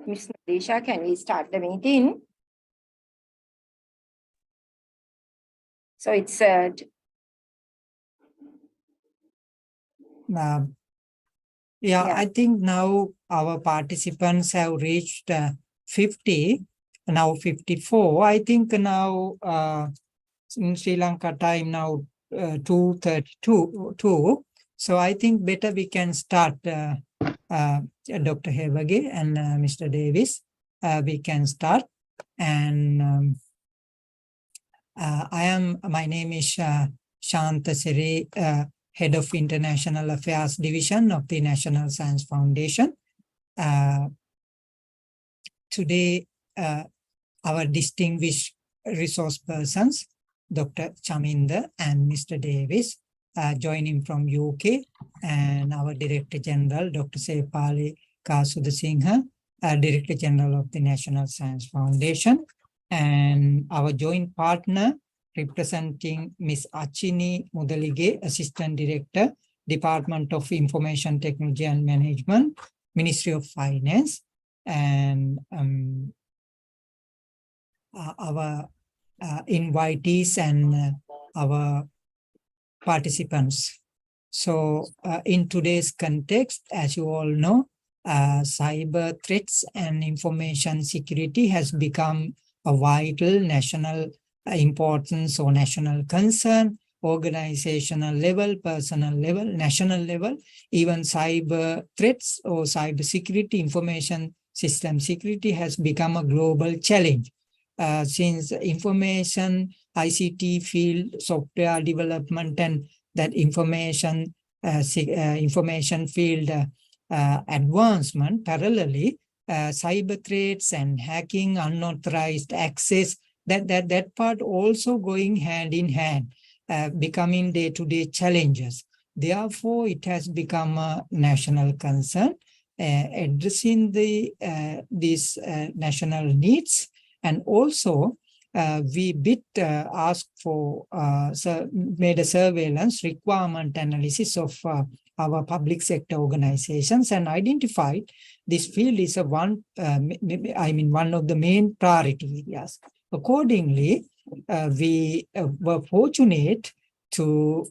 Ms. Nadisha, can we start the meeting? So it's I think now our participants have reached 50, now 54. I think now in Sri Lanka time now 2:32. So I think better we can start, Dr. Hevage and Mr. Davis. We can start. And my name is Shanta Siri, Head of International Affairs Division of the National Science Foundation. Today, our distinguished resource persons, Dr. Chaminda and Mr. Davis, joining from UK, and our Director General, Dr. Sepali Kasudasinghe, Director General of the National Science Foundation, and our joint partner representing Ms. Achini Mudalige, Assistant Director, Department of Information Technology and Management, Ministry of Finance, and our invitees and our participants. So in today's context, as you all know, cyber threats and information security has become a vital national importance or national concern, organizational level, personal level, national level. Even cyber threats or cyber security, information system security has become a global challenge. Since information, ICT field, software development, and that information field advancement parallelly, cyber threats and hacking, unauthorized access, that part also going hand in hand, becoming day-to-day challenges. Therefore, it has become a national concern, addressing these national needs. And also, we asked for, made a surveillance requirement analysis of our public sector organizations and identified this field is one of the main priority areas. Accordingly, we were fortunate to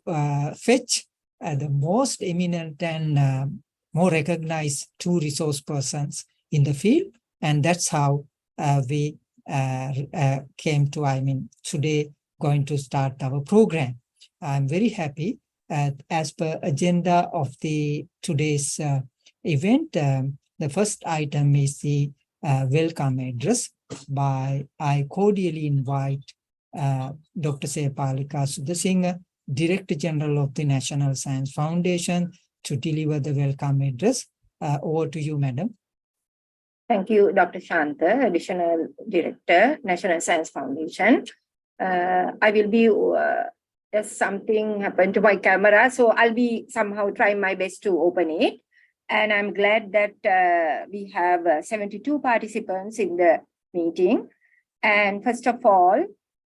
fetch the most eminent and more recognized two resource persons in the field, and that's how we came to, today going to start our program. I'm very happy. As per agenda of today's event, the first item is the welcome address. I cordially invite Dr. Sepali Kasudasinghe, Director General of the National Science Foundation, to deliver the welcome address. Over to you, Madam. Thank you, Dr. Shanta, Additional Director, National Science Foundation. I will be, something happened to my camera, so I'll be somehow trying my best to open it. And I'm glad that we have 72 participants in the meeting. And first of all,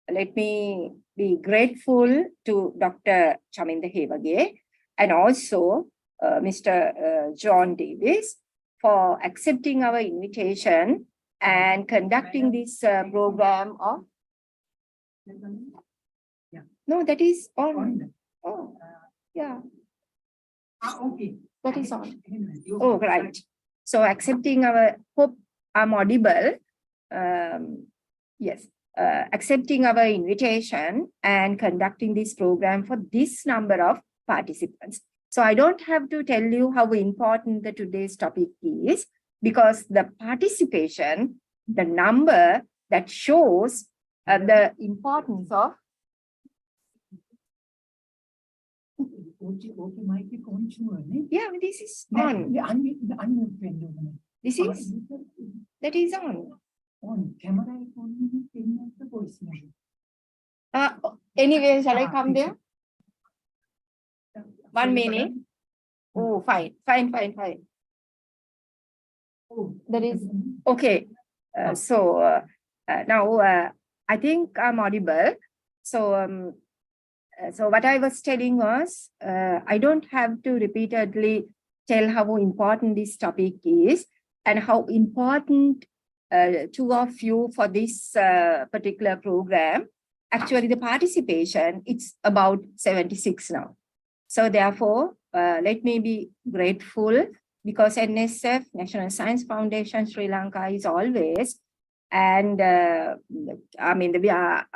let me be grateful to Dr. Chaminda Hewage and also Mr. John Davis for accepting our invitation and conducting this program of. No, that is on. Oh, yeah. Okay. That is on. Oh, right. So accepting our, hope I'm audible. Yes, accepting our invitation and conducting this program for this number of participants. So I don't have to tell you how important the today's topic is, because the participation, the number that shows the importance of. Yeah, this is on. This is, that is on. On camera on the voice. Anyway, shall I come there? 1 minute. Oh, fine. Oh, That is okay. Now I think I'm audible. So what I was telling was, I don't have to repeatedly tell how important this topic is and how important two of you for this particular program. Actually, the participation, it's about 76 now. So therefore, let me be grateful, because NSF, National Science Foundation Sri Lanka, is always, and I mean, we are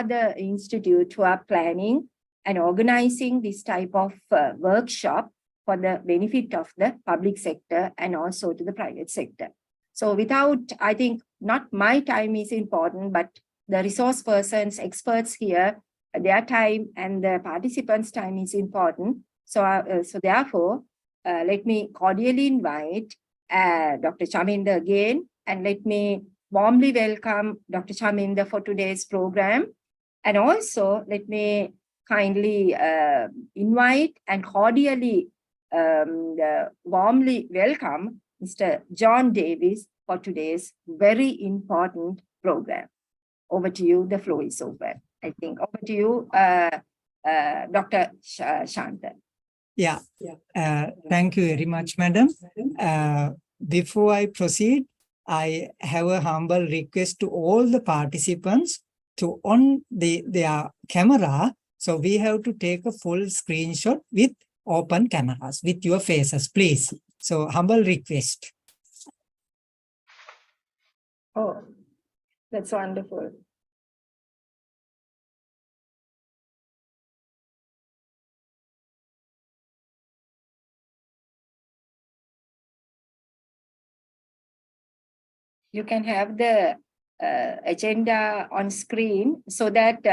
the institute who are planning and organizing this type of workshop for the benefit of the public sector and also to the private sector. So without, I think, not my time is important, but the resource persons, experts here, their time and the participants' time is important. So therefore, let me cordially invite Dr. Chaminda again, and let me warmly welcome Dr. Chaminda for today's program. And also let me kindly invite and cordially warmly welcome Mr. John Davis for today's very important program. Over to you, the floor is open. I think over to you, Dr. Shanta. Yeah, thank you very much, madam. Before I proceed, I have a humble request to all the participants to on their camera. So we have to take a full screenshot with open cameras, with your faces, please. So humble request. Oh, that's wonderful. You can have the agenda on screen so that,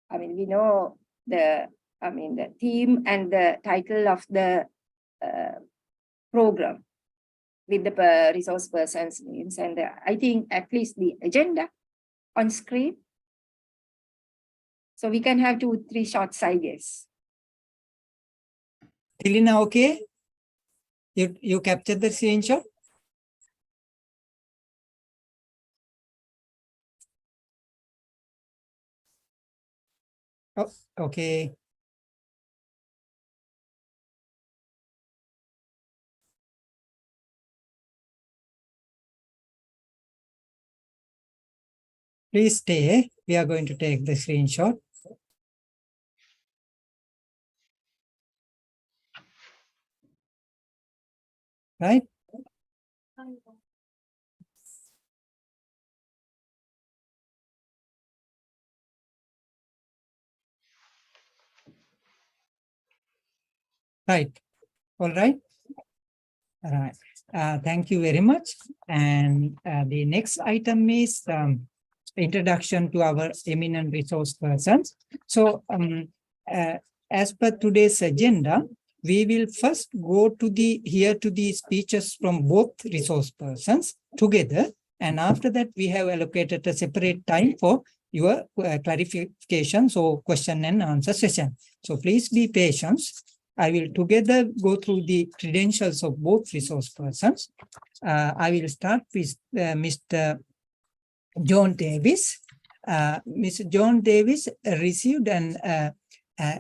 I mean, we know the theme and the title of the program with the resource persons names, and I think at least the agenda on screen. So we can have 2-3 shots, I guess. Tilina, okay? You captured the screenshot? Oh, okay. Please stay. We are going to take the screenshot. Right? Right. All right. All right. Thank you very much. And the next item is introduction to our eminent resource persons. So as per today's agenda, we will first go to the speeches from both resource persons together. And after that, we have allocated a separate time for your clarification, so question and answer session. So please be patient. I will together go through the credentials of both resource persons. I will start with Mr. John Davis. Mr. John Davis received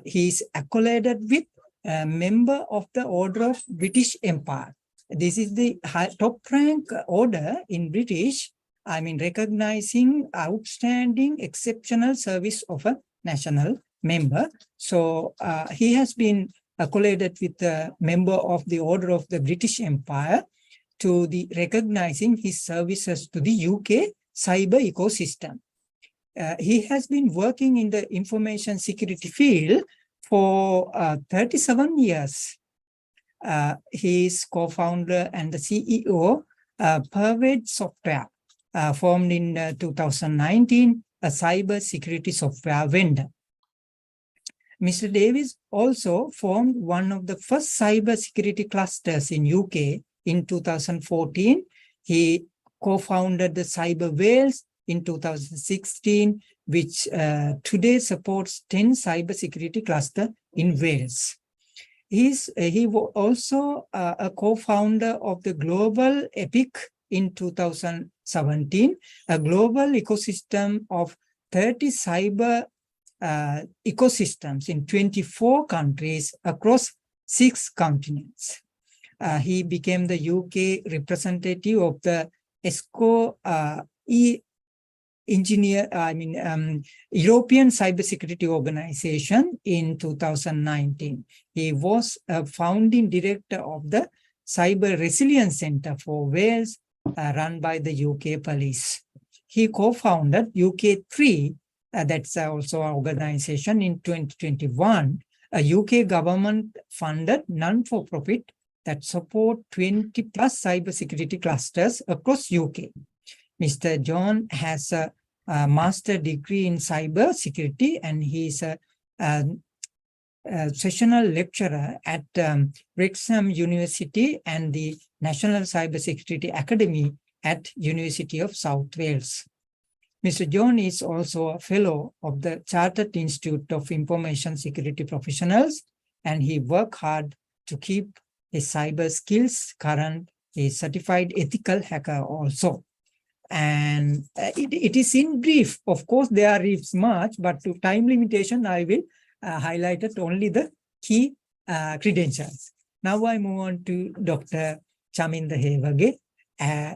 he is accoladed with a member of the Order of British Empire. This is the top rank order in British, recognizing outstanding exceptional service of a national member. So he has been accoladed with a member of the Order of the British Empire to the recognizing his services to the UK cyber ecosystem. He has been working in the information security field for 37 years. He is co-founder and the CEO Pervade Software, formed in 2019, a cyber security software vendor. Mr. Davis also formed one of the first cyber security clusters in UK in 2014. He co-founded the Cyber Wales in 2016, which today supports 10 cybersecurity clusters in Wales. He was also a co-founder of the Global EPIC in 2017, a global ecosystem of 30 cyber ecosystems in 24 countries across 6 continents. He became the UK representative of the ESCO European Cybersecurity Organization in 2019. He was a founding director of the Cyber Resilience Center for Wales, run by the UK Police. He co-founded UK3, that's also an organization, in 2021, a UK government-funded non-for-profit that support 20 plus cybersecurity clusters across UK. Mr. John has a master's degree in cyber security, and he is a sessional lecturer at Wrexham University and the National Cybersecurity Academy at University of South Wales. Mr. John is also a fellow of the Chartered Institute of Information Security Professionals, and he works hard to keep his cyber skills current. He is certified ethical hacker also. And it is in brief. Of course, there is much, but to time limitation, I will highlight only the key credentials. Now I move on to Dr. Chaminda Hewage.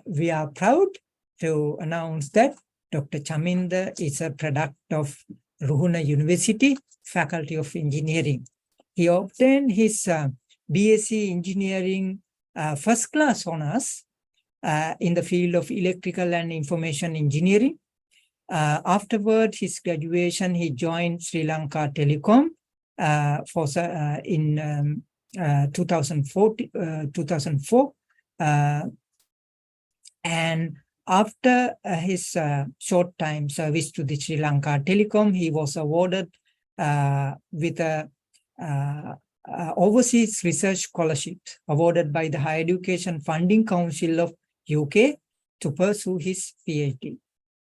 We are proud to announce that Dr. Chaminda is a product of Ruhuna University, Faculty of Engineering. He obtained his BSc Engineering first class honors in the field of electrical and information engineering. Afterward, his graduation, he joined Sri Lanka Telecom in 2004. And after his short time service to the Sri Lanka Telecom, he was awarded with a overseas research scholarship awarded by the Higher Education Funding Council of UK to pursue his PhD.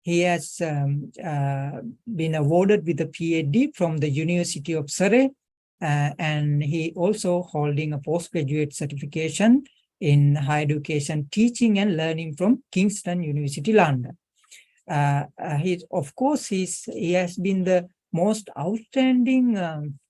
He has been awarded with a PhD from the University of Surrey, and he also holding a postgraduate certification in higher education teaching and learning from Kingston University, London. He has been the most outstanding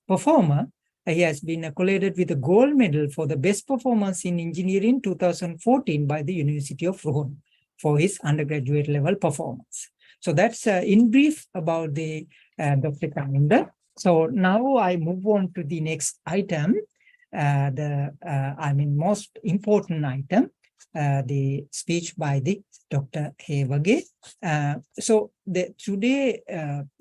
performer. He has been accredited with a gold medal for the best performance in engineering 2014 by the University of Rouen for his undergraduate level performance. So that's in brief about the Dr. Chaminda. So now I move on to the next item, most important item, the speech by the Dr. Hewage. So today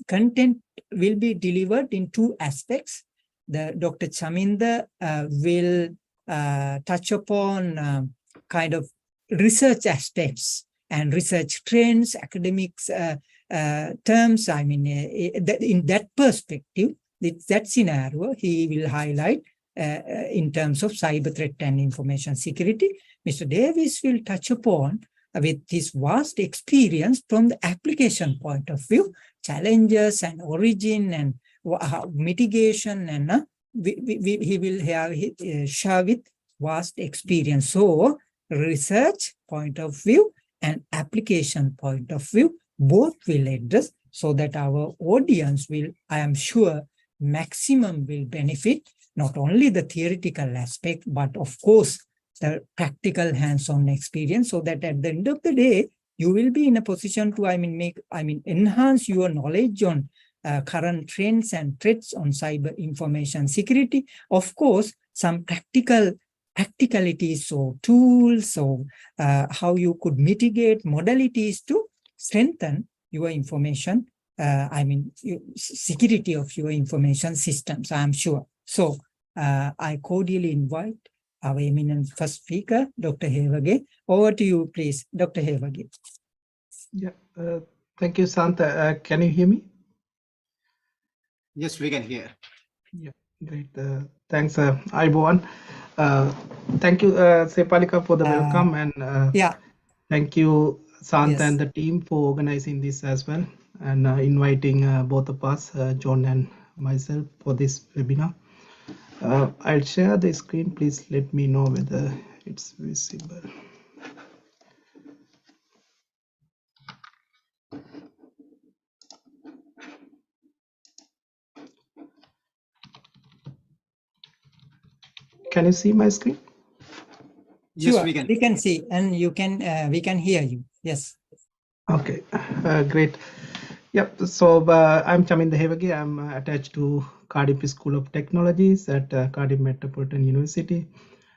content will be delivered in 2 aspects. The Dr. Chaminda will touch upon kind of research aspects and research trends, academics terms. In that perspective, that scenario, he will highlight in terms of cyber threat and information security. Mr. Davis will touch upon with his vast experience from the application point of view, challenges and origin and mitigation, and he will share with vast experience. So research point of view and application point of view, both will address, so that our audience will, I am sure, maximum will benefit not only the theoretical aspect, but of course, the practical hands-on experience, so that at the end of the day, you will be in a position to, enhance your knowledge on current trends and threats on cyber information security. Of course, some practicalities or tools, or how you could mitigate modalities to strengthen your information, security of your information systems, I'm sure. So I cordially invite our eminent first speaker, Dr. Hevage. Over to you, please, Dr. Hevage. Yeah, thank you, Santa. Can you hear me? Yes, we can hear. Yeah, great. Thanks, Ivan. Thank you, Sepalika, for the welcome, and Yeah, thank you, Santa, Yes. and the team for organizing this as well, and inviting both of us, John and myself, for this webinar. I'll share the screen. Please let me know whether it's visible. Can you see my screen? Yes, sure. we can. We can see, and you can, we can hear you. Yes. Okay, great. Yep, so I'm Chaminda Hevage. I'm attached to Cardiff School of Technologies at Cardiff Metropolitan University.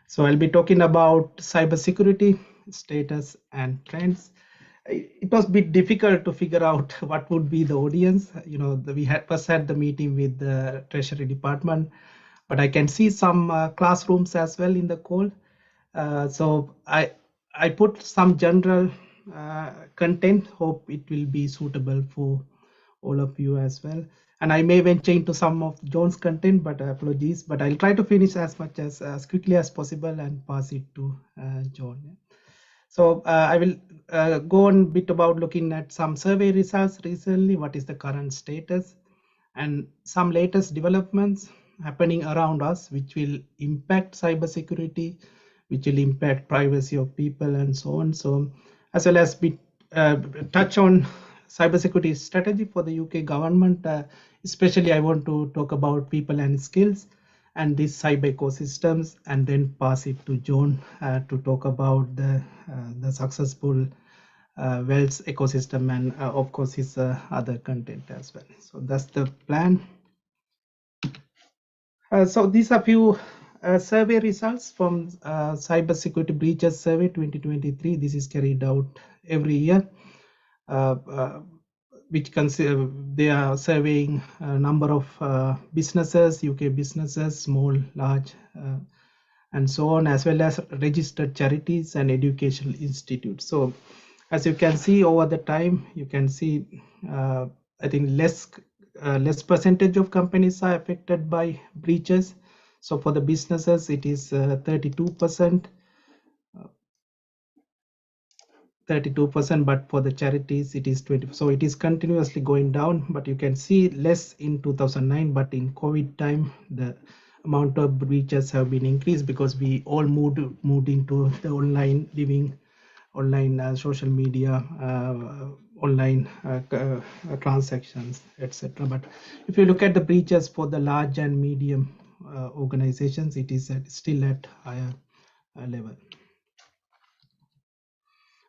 So I'll be talking about cybersecurity status and trends. It was a bit difficult to figure out what would be the audience. You know, we had first had the meeting with the Treasury Department, but I can see some classrooms as well in the call. So I put some general content. Hope it will be suitable for all of you as well. And I may venture into some of John's content, but apologies. But I'll try to finish as much as quickly as possible and pass it to John. So I will go on a bit about looking at some survey results recently. What is the current status, and some latest developments happening around us, which will impact cybersecurity, which will impact privacy of people, and so on. So, as well as we touch on cybersecurity strategy for the UK government. Especially, I want to talk about people and skills and these cyber ecosystems, and then pass it to John to talk about the successful Wells ecosystem, and of course his other content as well. So that's the plan. So these are few survey results from Cybersecurity Breaches Survey 2023. This is carried out every year, which they are surveying a number of businesses, UK businesses, small, large, and so on, as well as registered charities and educational institutes. So as you can see over the time, you can see I think less percentage of companies are affected by breaches. So for the businesses, it is 32%, but for the charities, it is 20%. So it is continuously going down, but you can see less in 2009, but in COVID time, the amount of breaches have been increased because we all moved into the online living, online social media, online transactions, etc. But if you look at the breaches for the large and medium organizations, it is still at higher level.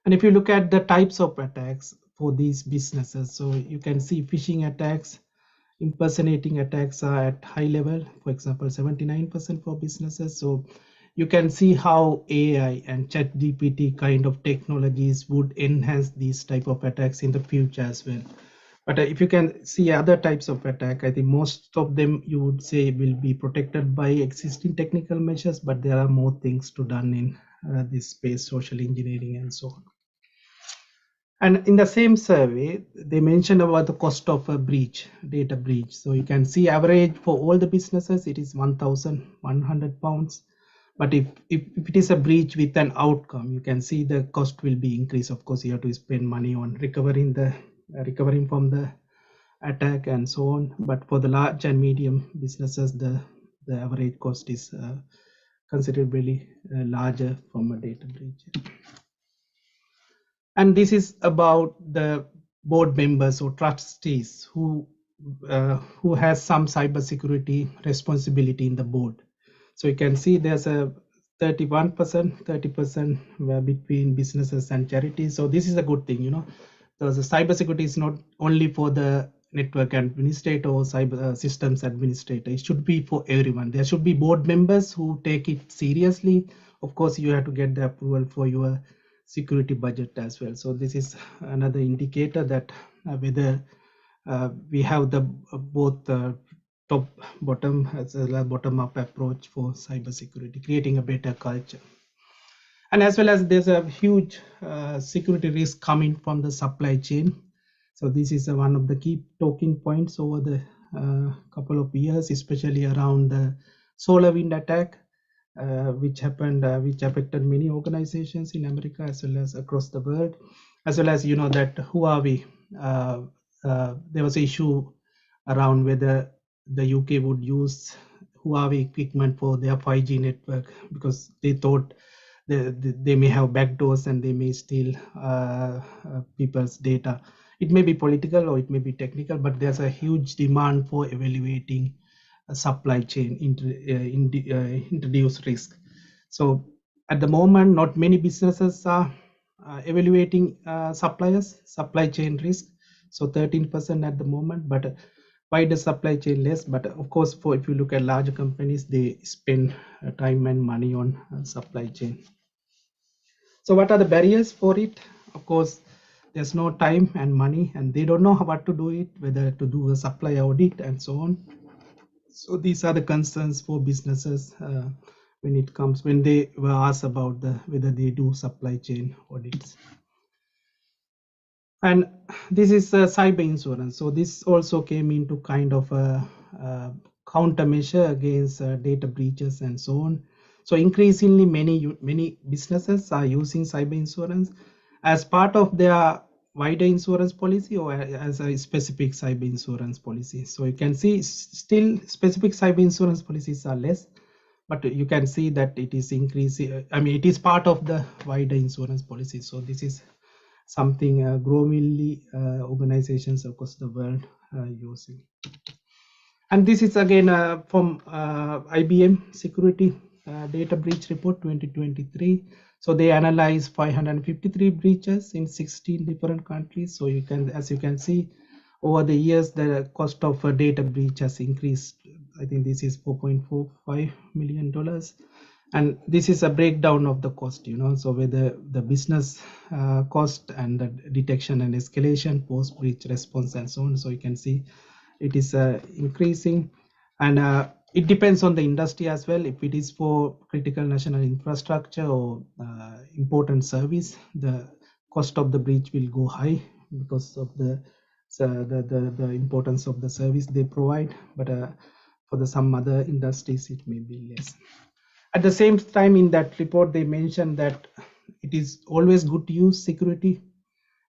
And if you look at the types of attacks for these businesses, so you can see phishing attacks, impersonating attacks are at high level, for example 79% for businesses. So you can see how AI and ChatGPT kind of technologies would enhance these type of attacks in the future as well. But if you can see other types of attack, I think most of them you would say will be protected by existing technical measures, but there are more things to done in this space, social engineering and so on. And in the same survey, they mentioned about the cost of a breach, data breach. So you can see average for all the businesses, it is £1,100. But if it is a breach with an outcome, you can see the cost will be increased. Of course, you have to spend money on recovering from the attack and so on. But for the large and medium businesses, the average cost is considerably larger from a data breach. And this is about the board members or trustees who has some cybersecurity responsibility in the board. So you can see there's a 31%, 30% were between businesses and charities. So this is a good thing, you know. So the cybersecurity is not only for the network administrator or cyber systems administrator. It should be for everyone. There should be board members who take it seriously. Of course, you have to get the approval for your security budget as well. So this is another indicator that whether we have the both top bottom as well as bottom up approach for cybersecurity, creating a better culture. And as well as there's a huge security risk coming from the supply chain. So this is one of the key talking points over the couple of years, especially around the SolarWinds attack, which happened, which affected many organizations in America as well as across the world, as well as, you know, that Huawei, there was an issue around whether the UK would use Huawei equipment for their 5G network because they thought they may have backdoors and they may steal people's data. It may be political or it may be technical, but there's a huge demand for evaluating a supply chain introduce risk. So at the moment, not many businesses are evaluating supply chain risk. So 13% at the moment, but why the supply chain less? But of course, for if you look at larger companies, they spend time and money on supply chain. So what are the barriers for it? Of course, there's no time and money, and they don't know what to do it, whether to do a supply audit and so on. So these are the concerns for businesses when they were asked about whether they do supply chain audits. And this is cyber insurance. So this also came into kind of a countermeasure against data breaches and so on. So increasingly, many businesses are using cyber insurance as part of their wider insurance policy or as a specific cyber insurance policy. So you can see still specific cyber insurance policies are less, but you can see that it is increasing. I mean, it is part of the wider insurance policy. So this is something growingly organizations across the world using. And this is again from IBM Security Data Breach Report 2023. So they analyzed 553 breaches in 16 different countries. So you can, as you can see, over the years, the cost of a data breach has increased. I think this is $4.45 million. And this is a breakdown of the cost, you know, so whether the business cost and the detection and escalation, post-breach response and so on. So you can see it is increasing, and it depends on the industry as well. If it is for critical national infrastructure or important service, the cost of the breach will go high because of the importance of the service they provide. But for some other industries, it may be less. At the same time, in that report, they mentioned that it is always good to use security,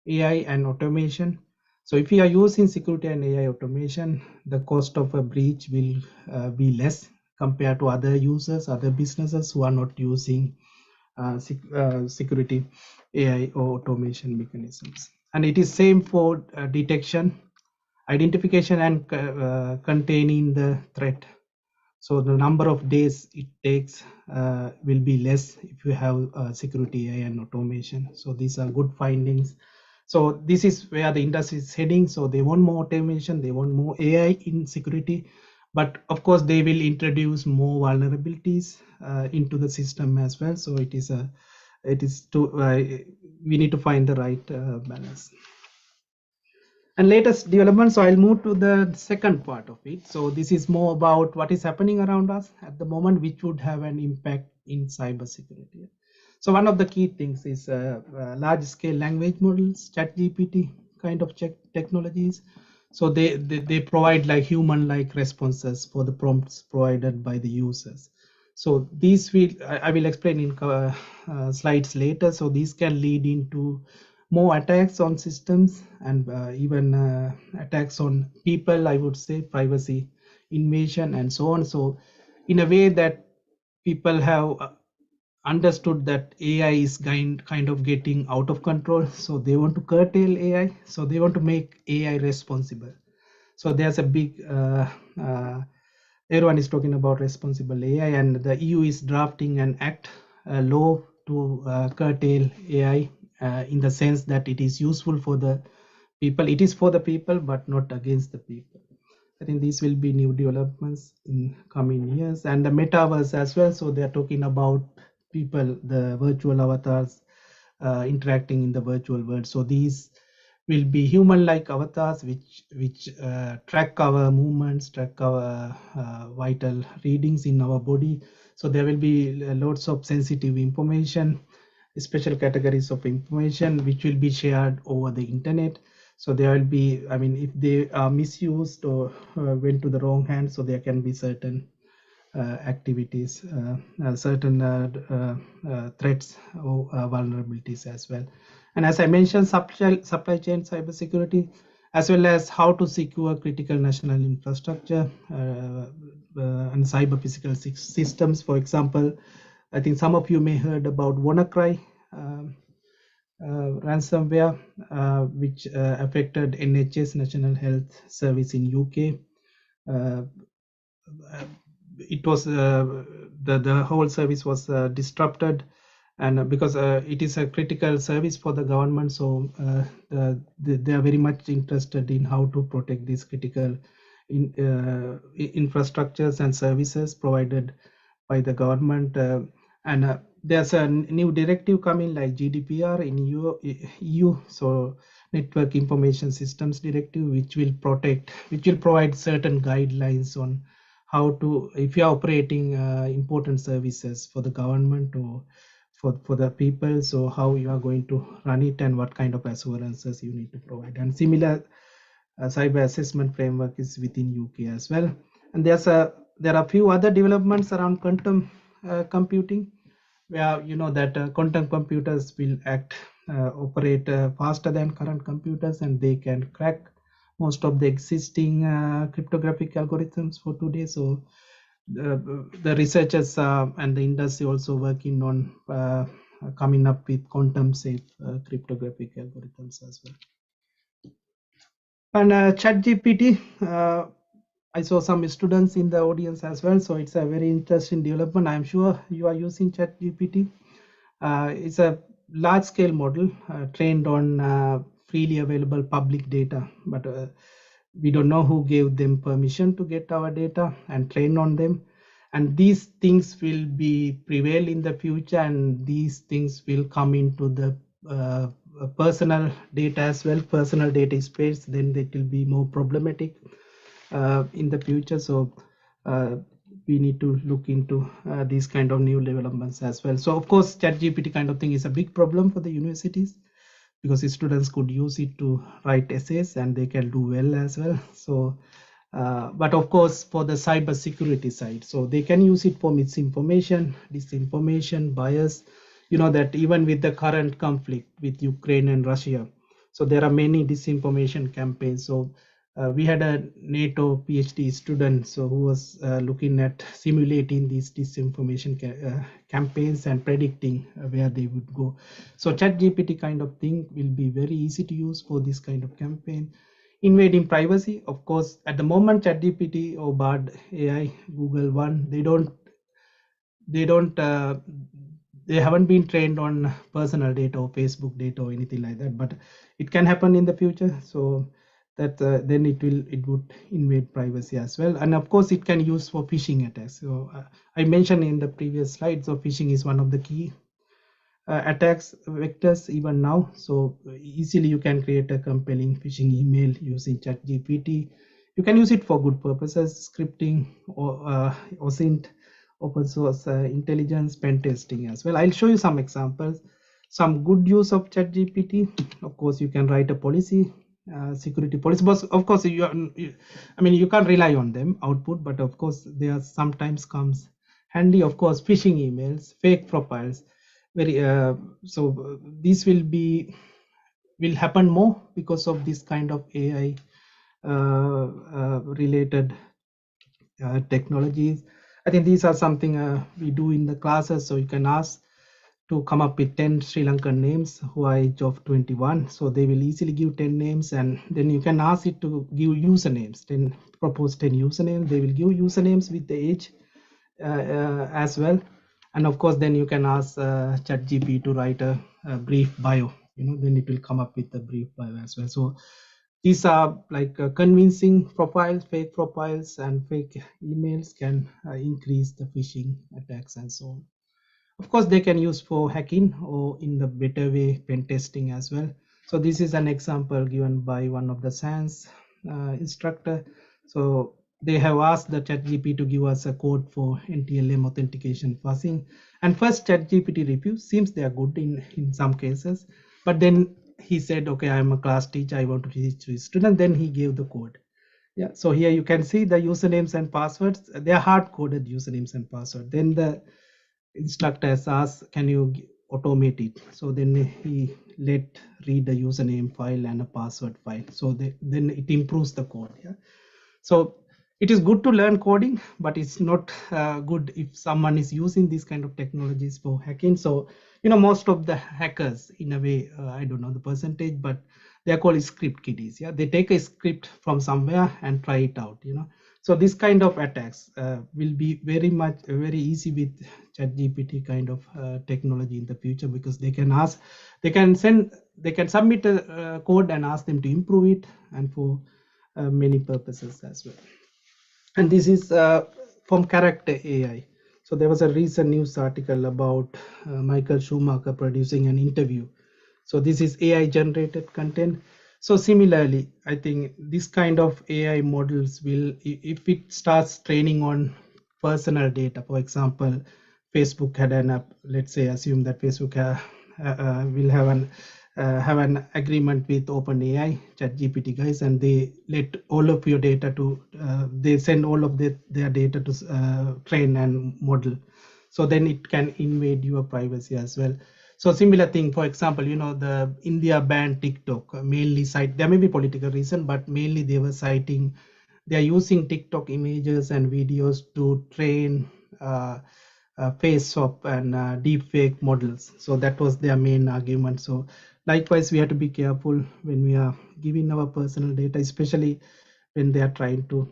AI, and automation. So if you are using security and AI automation, the cost of a breach will be less compared to other users, other businesses who are not using security, AI, or automation mechanisms. And it is same for detection, identification, and containing the threat. So the number of days it takes will be less if you have security, AI, and automation. So these are good findings. So this is where the industry is heading. So they want more automation, they want more AI in security, but of course they will introduce more vulnerabilities into the system as well. So we need to find the right balance. And latest development. So I'll move to the second part of it. So this is more about what is happening around us at the moment, which would have an impact in cybersecurity. So one of the key things is large scale language models, ChatGPT kind of technologies. So they provide like human like responses for the prompts provided by the users. So these I will explain in slides later. So these can lead into more attacks on systems and even attacks on people, I would say, privacy invasion and so on. So in a way that people have understood that AI is kind of getting out of control. So they want to curtail AI. So they want to make AI responsible. So there's a big, everyone is talking about responsible AI, and the EU is drafting an act, a law to curtail AI in the sense that it is useful for the people. It is for the people, but not against the people. I think these will be new developments in coming years, and the metaverse as well. So they are talking about people, the virtual avatars interacting in the virtual world. So these will be human-like avatars which track our movements, track our vital readings in our body. So there will be lots of sensitive information, special categories of information which will be shared over the internet. So there will be, I mean, if they are misused or went to the wrong hand, so there can be certain activities, certain threats or vulnerabilities as well. And as I mentioned, supply chain cybersecurity, as well as how to secure critical national infrastructure and cyber physical systems. For example, I think some of you may heard about WannaCry ransomware, which affected NHS, National Health Service in UK. It was the whole service was disrupted, and because it is a critical service for the government, so they are very much interested in how to protect these critical infrastructures and services provided by the government. And there's a new directive coming like GDPR in EU, so Network Information Systems Directive, which will provide certain guidelines on how to, if you are operating important services for the government or for the people, so how you are going to run it and what kind of assurances you need to provide. And similar cyber assessment framework is within UK as well. And there are a few other developments around quantum computing, where you know that quantum computers will operate faster than current computers, and they can crack most of the existing cryptographic algorithms for today. So the researchers and the industry also working on coming up with quantum safe cryptographic algorithms as well. And ChatGPT, I saw some students in the audience as well, so it's a very interesting development. I'm sure you are using ChatGPT. It's a large-scale model trained on freely available public data, but we don't know who gave them permission to get our data and train on them. And these things will be prevail in the future, and these things will come into the personal data as well, personal data space. Then it will be more problematic in the future. So we need to look into these kind of new developments as well. So of course, ChatGPT kind of thing is a big problem for the universities, because the students could use it to write essays and they can do well as well. So but of course, for the cyber security side, so they can use it for misinformation, disinformation, bias. You know that even with the current conflict with Ukraine and Russia, so there are many disinformation campaigns. So we had a NATO PhD student, so who was looking at simulating these disinformation campaigns and predicting where they would go. So ChatGPT kind of thing will be very easy to use for this kind of campaign. Invading privacy, of course, at the moment, ChatGPT or Bard AI, Google One, they haven't been trained on personal data or Facebook data or anything like that, but it can happen in the future. So that then it would invade privacy as well. And of course, it can use for phishing attacks. So I mentioned in the previous slide, so phishing is one of the key attacks vectors even now. So easily you can create a compelling phishing email using ChatGPT. You can use it for good purposes, scripting or OSINT, open source intelligence, pen testing as well. I'll show you some examples. Some good use of ChatGPT. Of course, you can write a policy, security policy, but of course you can't rely on them output, but of course they are sometimes comes handy. Of course, phishing emails, fake profiles, so this will happen more because of this kind of AI related technologies. I think these are something we do in the classes, so you can ask to come up with 10 Sri Lankan names who are age of 21. So they will easily give 10 names, and then you can ask it to give usernames. Then propose 10 usernames. They will give usernames with the age as well. And of course, then you can ask ChatGPT to write a brief bio. Then it will come up with a brief bio as well. So these are like convincing profiles, fake profiles, and fake emails can increase the phishing attacks and so on. Of course, they can use for hacking or in the better way, pen testing as well. So this is an example given by one of the SANS instructor. So they have asked the ChatGPT to give us a code for NTLM authentication fuzzing. And first ChatGPT review seems they are good in some cases, but then he said, okay, I'm a class teacher, I want to teach to students. Then he gave the code. Yeah, so here you can see the usernames and passwords. They are hard-coded usernames and passwords. Then the instructor has asked, can you automate it? So then he read the username file and a password file. So then it improves the code. Yeah. So it is good to learn coding, but it's not good if someone is using these kind of technologies for hacking. So most of the hackers, in a way, I don't know the percentage, but they are called script kiddies. Yeah, they take a script from somewhere and try it out. So this kind of attacks will be very easy with ChatGPT kind of technology in the future, because they can submit a code and ask them to improve it, and for many purposes as well. And this is from Character AI. So there was a recent news article about Michael Schumacher producing an interview. So this is AI generated content. So similarly, I think this kind of AI models will, if it starts training on personal data, for example, Facebook had an app, let's say, assume that Facebook will have an agreement with OpenAI, ChatGPT guys, and they let all of your data to, they send all of their data to train and model. So then it can invade your privacy as well. So similar thing, for example, the India banned TikTok, mainly there may be political reason, but mainly they are using TikTok images and videos to train face swap and deepfake models. So that was their main argument. So likewise, we have to be careful when we are giving our personal data, especially when they are trying to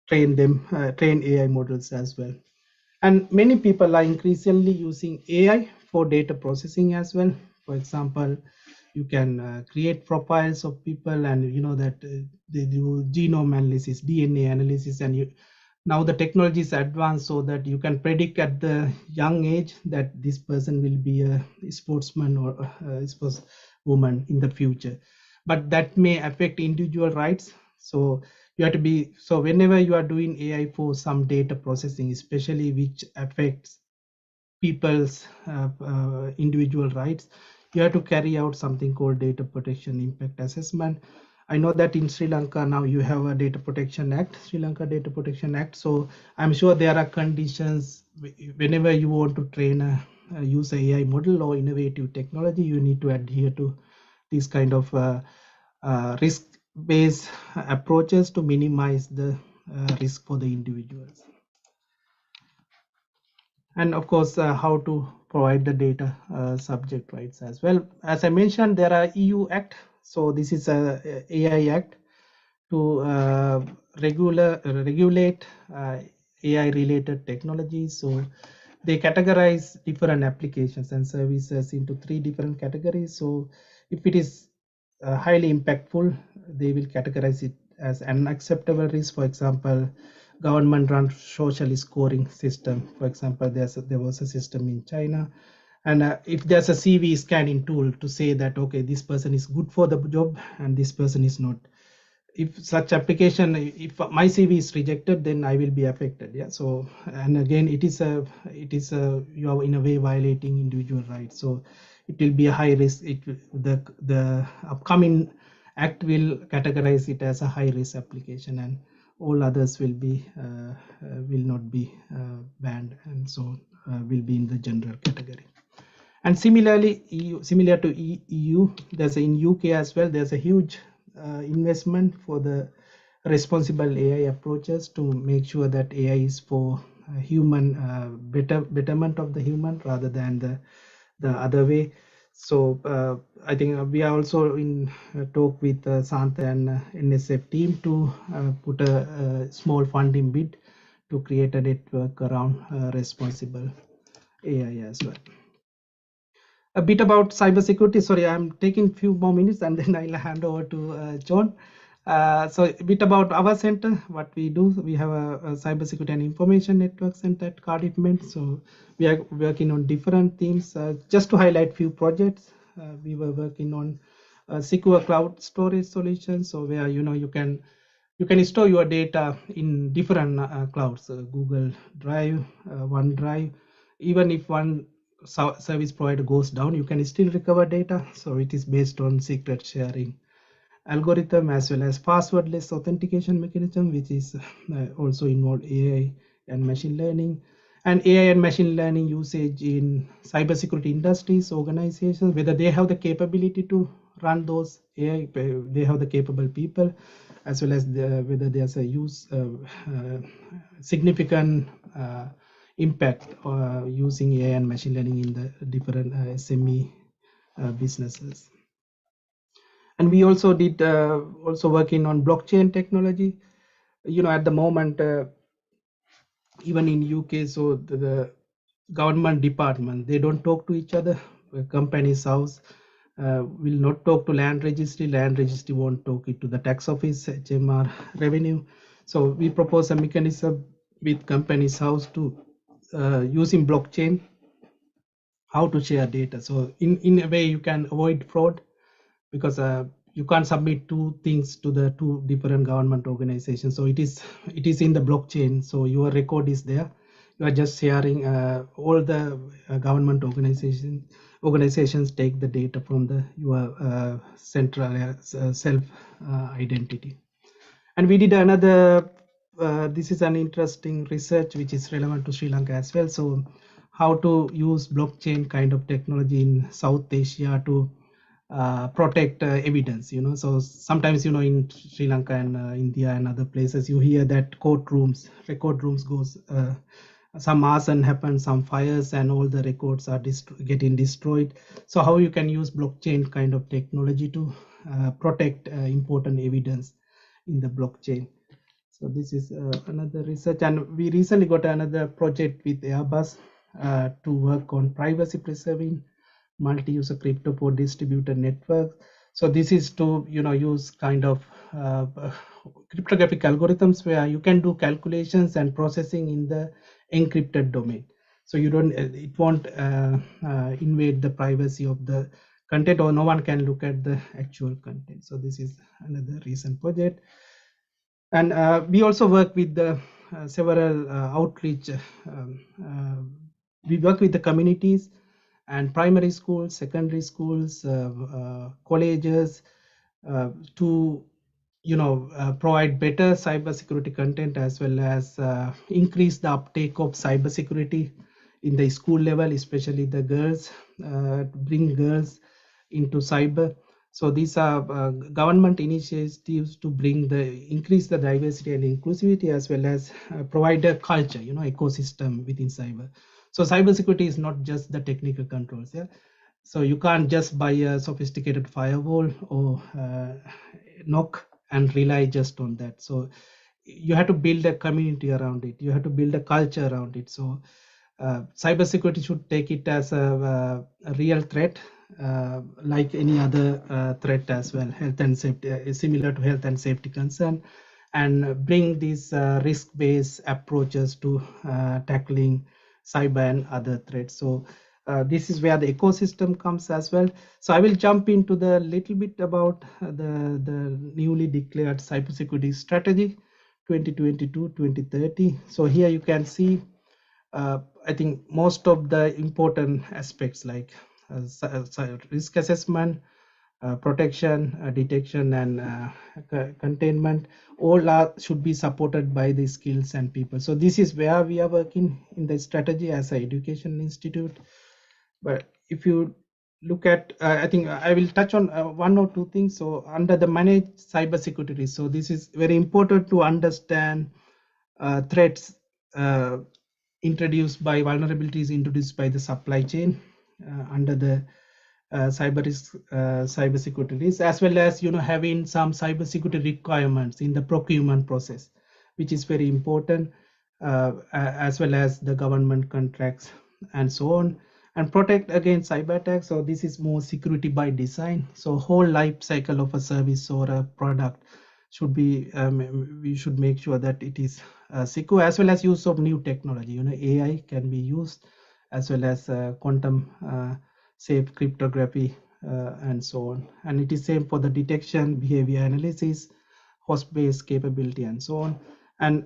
train AI models as well. And many people are increasingly using AI for data processing as well. For example, you can create profiles of people, and that they do genome analysis, DNA analysis, and now the technology is advanced so that you can predict at the young age that this person will be a sportsman or a sportswoman in the future. But that may affect individual rights. So you have to be, so whenever you are doing AI for some data processing, especially which affects people's individual rights, you have to carry out something called data protection impact assessment. I know that in Sri Lanka now you have a Data Protection Act, Sri Lanka Data Protection Act. So I'm sure there are conditions whenever you want to train use a AI model or innovative technology, you need to adhere to these kind of risk-based approaches to minimize the risk for the individuals. And of course, how to provide the data subject rights as well. As I mentioned, there are EU Act. So this is a AI Act to regulate AI related technologies. So they categorize different applications and services into 3 different categories. So if it is highly impactful, they will categorize it as an acceptable risk. For example, government run social scoring system. For example, there was a system in China. And if there's a CV scanning tool to say that, okay, this person is good for the job and this person is not. If such application, if my CV is rejected, then I will be affected. Yeah. So, and again, it is you are in a way violating individual rights. So it will be a high risk. The upcoming act will categorize it as a high risk application, and all others will not be banned, and so will be in the general category. And similarly, similar to EU, there's in UK as well, there's a huge investment for the responsible AI approaches to make sure that AI is for human betterment of the human rather than the other way. So I think we are also in talk with Santa and NSF team to put a small funding bid to create a network around responsible AI as well. A bit about cybersecurity. Sorry, I'm taking few more minutes and then I'll hand over to John. So a bit about our center, what we do. We have a cybersecurity and information network center at Cardiff Met. So we are working on different themes. Just to highlight few projects, we were working on secure cloud storage solutions. So where you can store your data in different clouds, Google Drive, OneDrive. Even if one service provider goes down, you can still recover data. So it is based on secret sharing algorithm as well as passwordless authentication mechanism, which is also involve AI and machine learning. And AI and machine learning usage in cybersecurity industries, organizations, whether they have the capability to run those AI, they have the capable people, as well as whether there's a significant impact using AI and machine learning in the different SME businesses. And we also did also working on blockchain technology. At the moment, even in UK, so the government department, they don't talk to each other. The company's house will not talk to land registry won't talk it to the tax office, HMR, revenue. So we propose a mechanism with company's house to using blockchain, how to share data. So in a way you can avoid fraud, because you can't submit two things to the two different government organizations. So it is in the blockchain. So your record is there. You are just sharing. All the government organizations take the data from your central self identity. And we did another. This is an interesting research which is relevant to Sri Lanka as well. So how to use blockchain kind of technology in South Asia to protect evidence. So sometimes in Sri Lanka and India and other places you hear that record rooms goes some arson happens, some fires, and all the records are getting destroyed. So how you can use blockchain kind of technology to protect important evidence in the blockchain. So this is another research, and we recently got another project with Airbus to work on privacy preserving multi-user crypto for distributed networks. So this is to use kind of cryptographic algorithms where you can do calculations and processing in the encrypted domain. So it won't invade the privacy of the content, or no one can look at the actual content. So this is another recent project. And we also work with the several outreach. We work with the communities and primary schools, secondary schools, colleges to provide better cybersecurity content, as well as increase the uptake of cybersecurity in the school level, especially the girls, bring girls into cyber. So these are government initiatives to increase the diversity and inclusivity, as well as provide a culture, ecosystem within cyber. So cybersecurity is not just the technical controls. Yeah. So you can't just buy a sophisticated firewall or NOC and rely just on that. So you have to build a community around it. You have to build a culture around it. So cybersecurity should take it as a real threat, like any other threat as well, health and safety, similar to health and safety concern, and bring these risk-based approaches to tackling cyber and other threats. So this is where the ecosystem comes as well. So I will jump into the little bit about the newly declared cybersecurity strategy 2022-2030. So here you can see I think most of the important aspects like risk assessment, protection, detection, and containment, all should be supported by the skills and people. So this is where we are working in the strategy as an education institute. But if you look at, I think I will touch on one or two things. So under the managed cybersecurity risk, so this is very important to understand threats introduced by vulnerabilities introduced by the supply chain under the cyber security risk, as well as having some cyber security requirements in the procurement process, which is very important, as well as the government contracts and so on, and protect against cyber attacks. So this is more security by design. So whole life cycle of a service or a product should be, we should make sure that it is secure, as well as use of new technology. AI can be used, as well as quantum safe cryptography and so on. And it is same for the detection, behavior analysis, host-based capability, and so on. And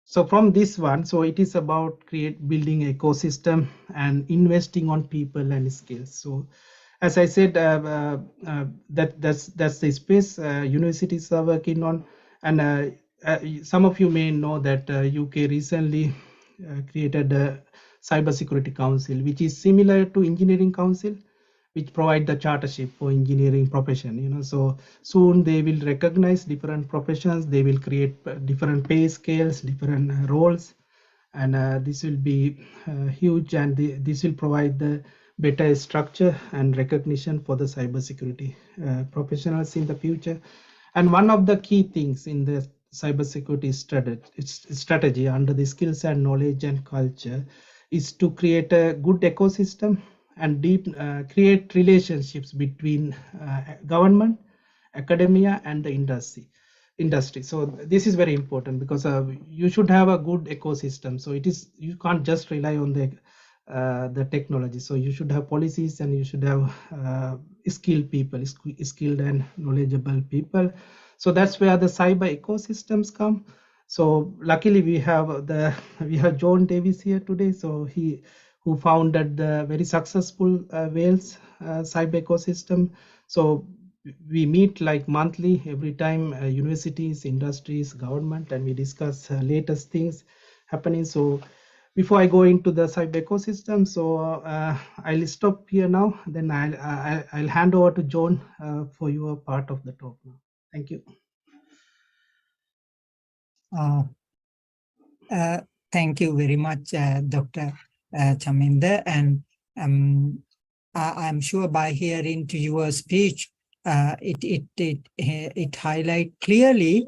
so from this one, so it is about building ecosystem and investing on people and skills. So as I said, that's the space universities are working on. And some of you may know that UK recently created a cybersecurity council, which is similar to engineering council, which provide the chartership for engineering profession. So soon they will recognize different professions, they will create different pay scales, different roles, and this will be huge, and this will provide the better structure and recognition for the cybersecurity professionals in the future. And one of the key things in the cybersecurity strategy under the skills and knowledge and culture is to create a good ecosystem and create relationships between government, academia, and the industry. So this is very important, because you should have a good ecosystem. So you can't just rely on the technology. So you should have policies, and you should have skilled people, skilled and knowledgeable people. So that's where the cyber ecosystems come. So luckily we have John Davis here today. So who founded the very successful Wales cyber ecosystem. So we meet like monthly, every time universities, industries, government, and we discuss latest things happening. So before I go into the cyber ecosystem, so I'll stop here now. Then I'll hand over to John for your part of the talk now. Thank you. Thank you very much, Dr. Chaminda. And I'm sure by hearing to your speech, it highlight clearly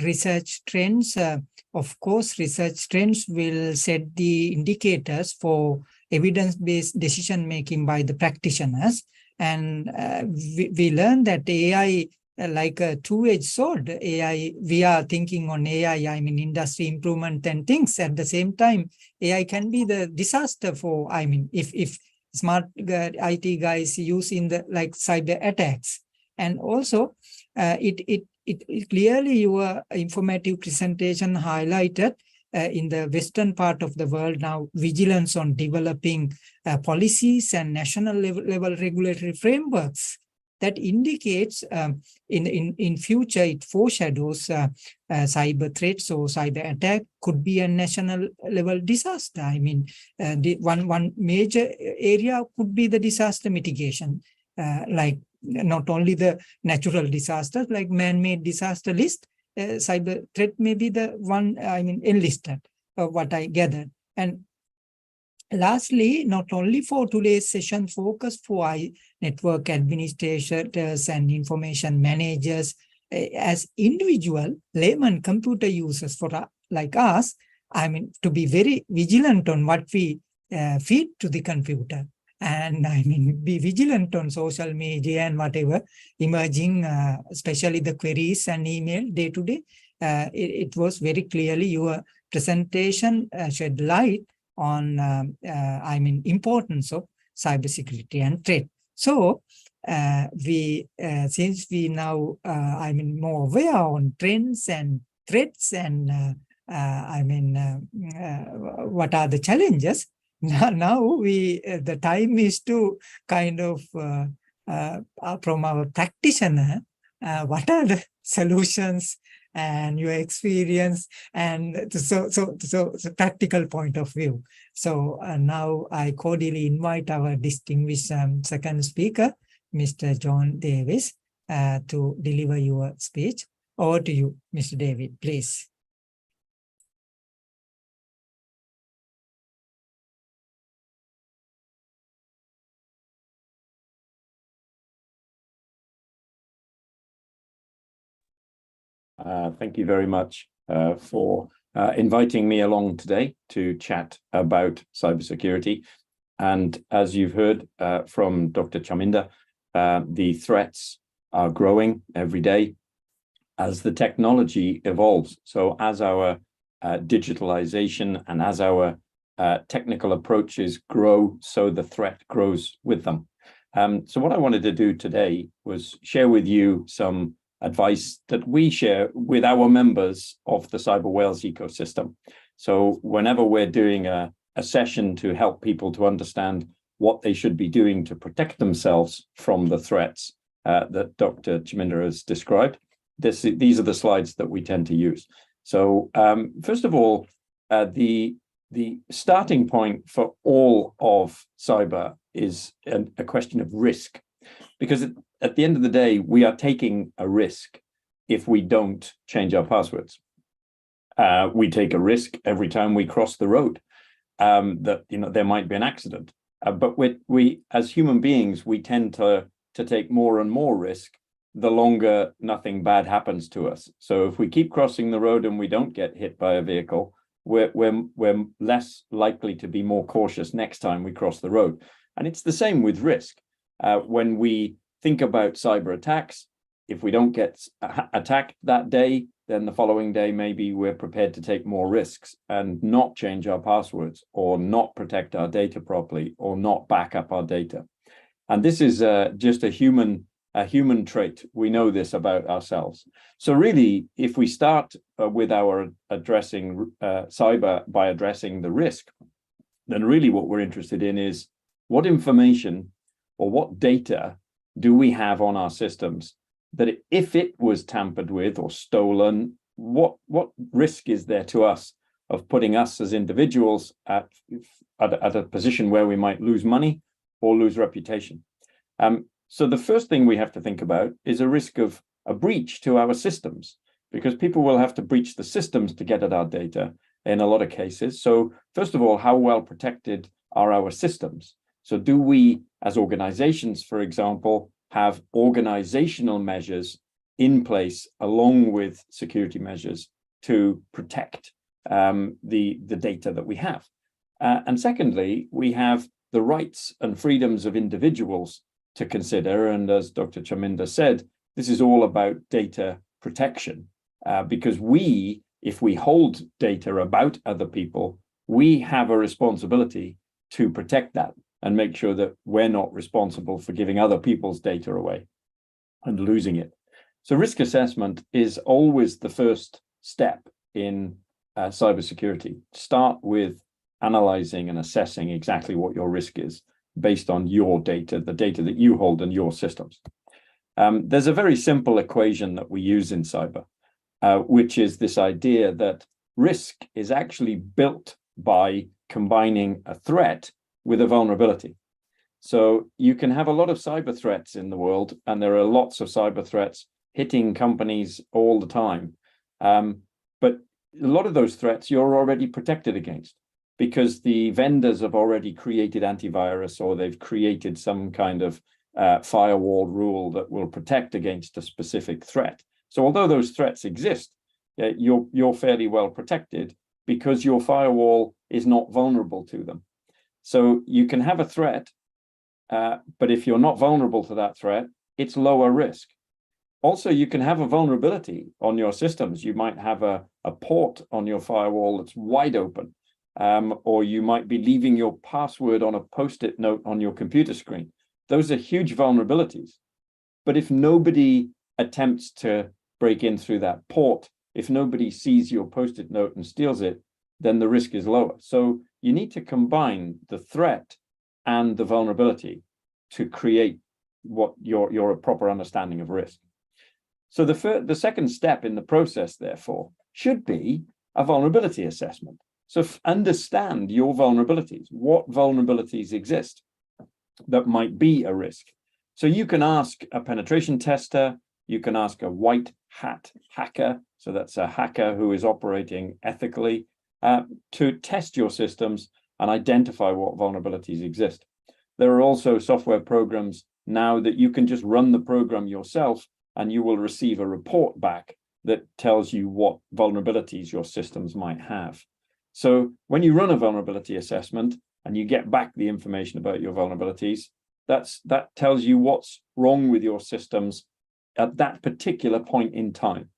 research trends. Of course, research trends will set the indicators for evidence-based decision-making by the practitioners. And we learned that AI, like a two-edged sword, AI, we are thinking on AI, I mean, industry improvement and things. At the same time, AI can be the disaster for, I mean, if smart IT guys use in the like cyber attacks. And also, it clearly your informative presentation highlighted in the Western part of the world now, vigilance on developing policies and national level regulatory frameworks. That indicates in future, it foreshadows cyber threats or cyber attack could be a national level disaster. I mean, the one major area could be the disaster mitigation, like not only the natural disasters, like man-made disaster list, cyber threat may be the one, I mean, enlisted, what I gathered. And lastly, not only for today's session focus for network administrators and information managers, as individual layman computer users for like us, I mean, to be very vigilant on what we feed to the computer. And I mean, be vigilant on social media and whatever emerging, especially the queries and email day to day. It was very clearly your presentation shed light on, I mean, importance of cybersecurity and threat. So since we now, I mean, more aware on trends and threats and, I mean, what are the challenges? Now the time is to kind of, from our practitioner, what are the solutions and your experience, and so practical point of view. So now I cordially invite our distinguished second speaker, Mr. John Davis, to deliver your speech. Over to you, Mr. David, please. Thank you very much for inviting me along today to chat about cybersecurity. And as you've heard from Dr. Chaminda, the threats are growing every day as the technology evolves. So as our digitalization and as our technical approaches grow, so the threat grows with them. So what I wanted to do today was share with you some advice that we share with our members of the Cyber Wales ecosystem. So whenever we're doing a session to help people to understand what they should be doing to protect themselves from the threats that Dr. Chaminda has described, these are the slides that we tend to use. So first of all, the starting point for all of cyber is a question of risk, because at the end of the day, we are taking a risk if we don't change our passwords. We take a risk every time we cross the road, that there might be an accident. But we as human beings, we tend to take more and more risk the longer nothing bad happens to us. So if we keep crossing the road and we don't get hit by a vehicle, we're less likely to be more cautious next time we cross the road. And it's the same with risk. When we think about cyber attacks, if we don't get attacked that day, then the following day, maybe we're prepared to take more risks and not change our passwords or not protect our data properly or not back up our data. And this is just a human trait. We know this about ourselves. So really, if we start with our addressing cyber by addressing the risk, then really what we're interested in is what information or what data do we have on our systems that if it was tampered with or stolen, what risk is there to us of putting us as individuals at a position where we might lose money or lose reputation? So the first thing we have to think about is a risk of a breach to our systems, because people will have to breach the systems to get at our data in a lot of cases. So first of all, how well protected are our systems? So do we, as organizations, for example, have organizational measures in place along with security measures to protect the data that we have? And secondly, we have the rights and freedoms of individuals to consider. And as Dr. Chaminda said, this is all about data protection, because if we hold data about other people, we have a responsibility to protect that and make sure that we're not responsible for giving other people's data away and losing it. So risk assessment is always the first step in cybersecurity. Start with analyzing and assessing exactly what your risk is based on your data, the data that you hold in your systems. There's a very simple equation that we use in cyber, which is this idea that risk is actually built by combining a threat with a vulnerability. So you can have a lot of cyber threats in the world, and there are lots of cyber threats hitting companies all the time. But a lot of those threats you're already protected against, because the vendors have already created antivirus, or they've created some kind of firewall rule that will protect against a specific threat. So although those threats exist, you're fairly well protected because your firewall is not vulnerable to them. So you can have a threat, but if you're not vulnerable to that threat, it's lower risk. Also, you can have a vulnerability on your systems. You might have a port on your firewall that's wide open, or you might be leaving your password on a Post-it note on your computer screen. Those are huge vulnerabilities. But if nobody attempts to break in through that port, if nobody sees your Post-it note and steals it, then the risk is lower. So you need to combine the threat and the vulnerability to create what your proper understanding of risk. So the second step in the process, therefore, should be a vulnerability assessment. So understand your vulnerabilities. What vulnerabilities exist that might be a risk? So you can ask a penetration tester, you can ask a white hat hacker, so that's a hacker who is operating ethically, to test your systems and identify what vulnerabilities exist. There are also software programs now that you can just run the program yourself, and you will receive a report back that tells you what vulnerabilities your systems might have. So when you run a vulnerability assessment and you get back the information about your vulnerabilities, that tells you what's wrong with your systems at that particular point in time.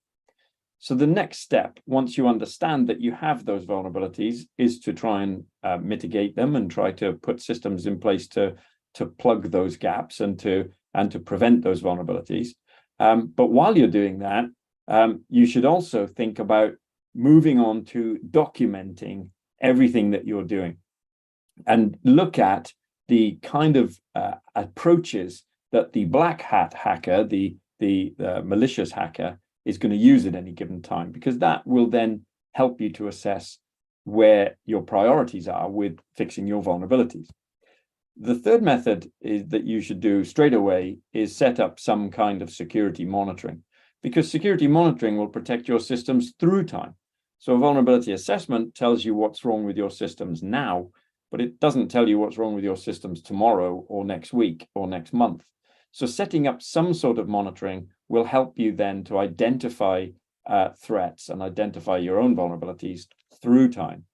So the next step, once you understand that you have those vulnerabilities, is to try and mitigate them and try to put systems in place to plug those gaps and to prevent those vulnerabilities. But while you're doing that, you should also think about moving on to documenting everything that you're doing and look at the kind of approaches that the black hat hacker, the malicious hacker, is going to use at any given time, because that will then help you to assess where your priorities are with fixing your vulnerabilities. The third method is that you should do straight away is set up some kind of security monitoring, because security monitoring will protect your systems through time. So a vulnerability assessment tells you what's wrong with your systems now, but it doesn't tell you what's wrong with your systems tomorrow or next week or next month. So setting up some sort of monitoring will help you then to identify threats and identify your own vulnerabilities through time.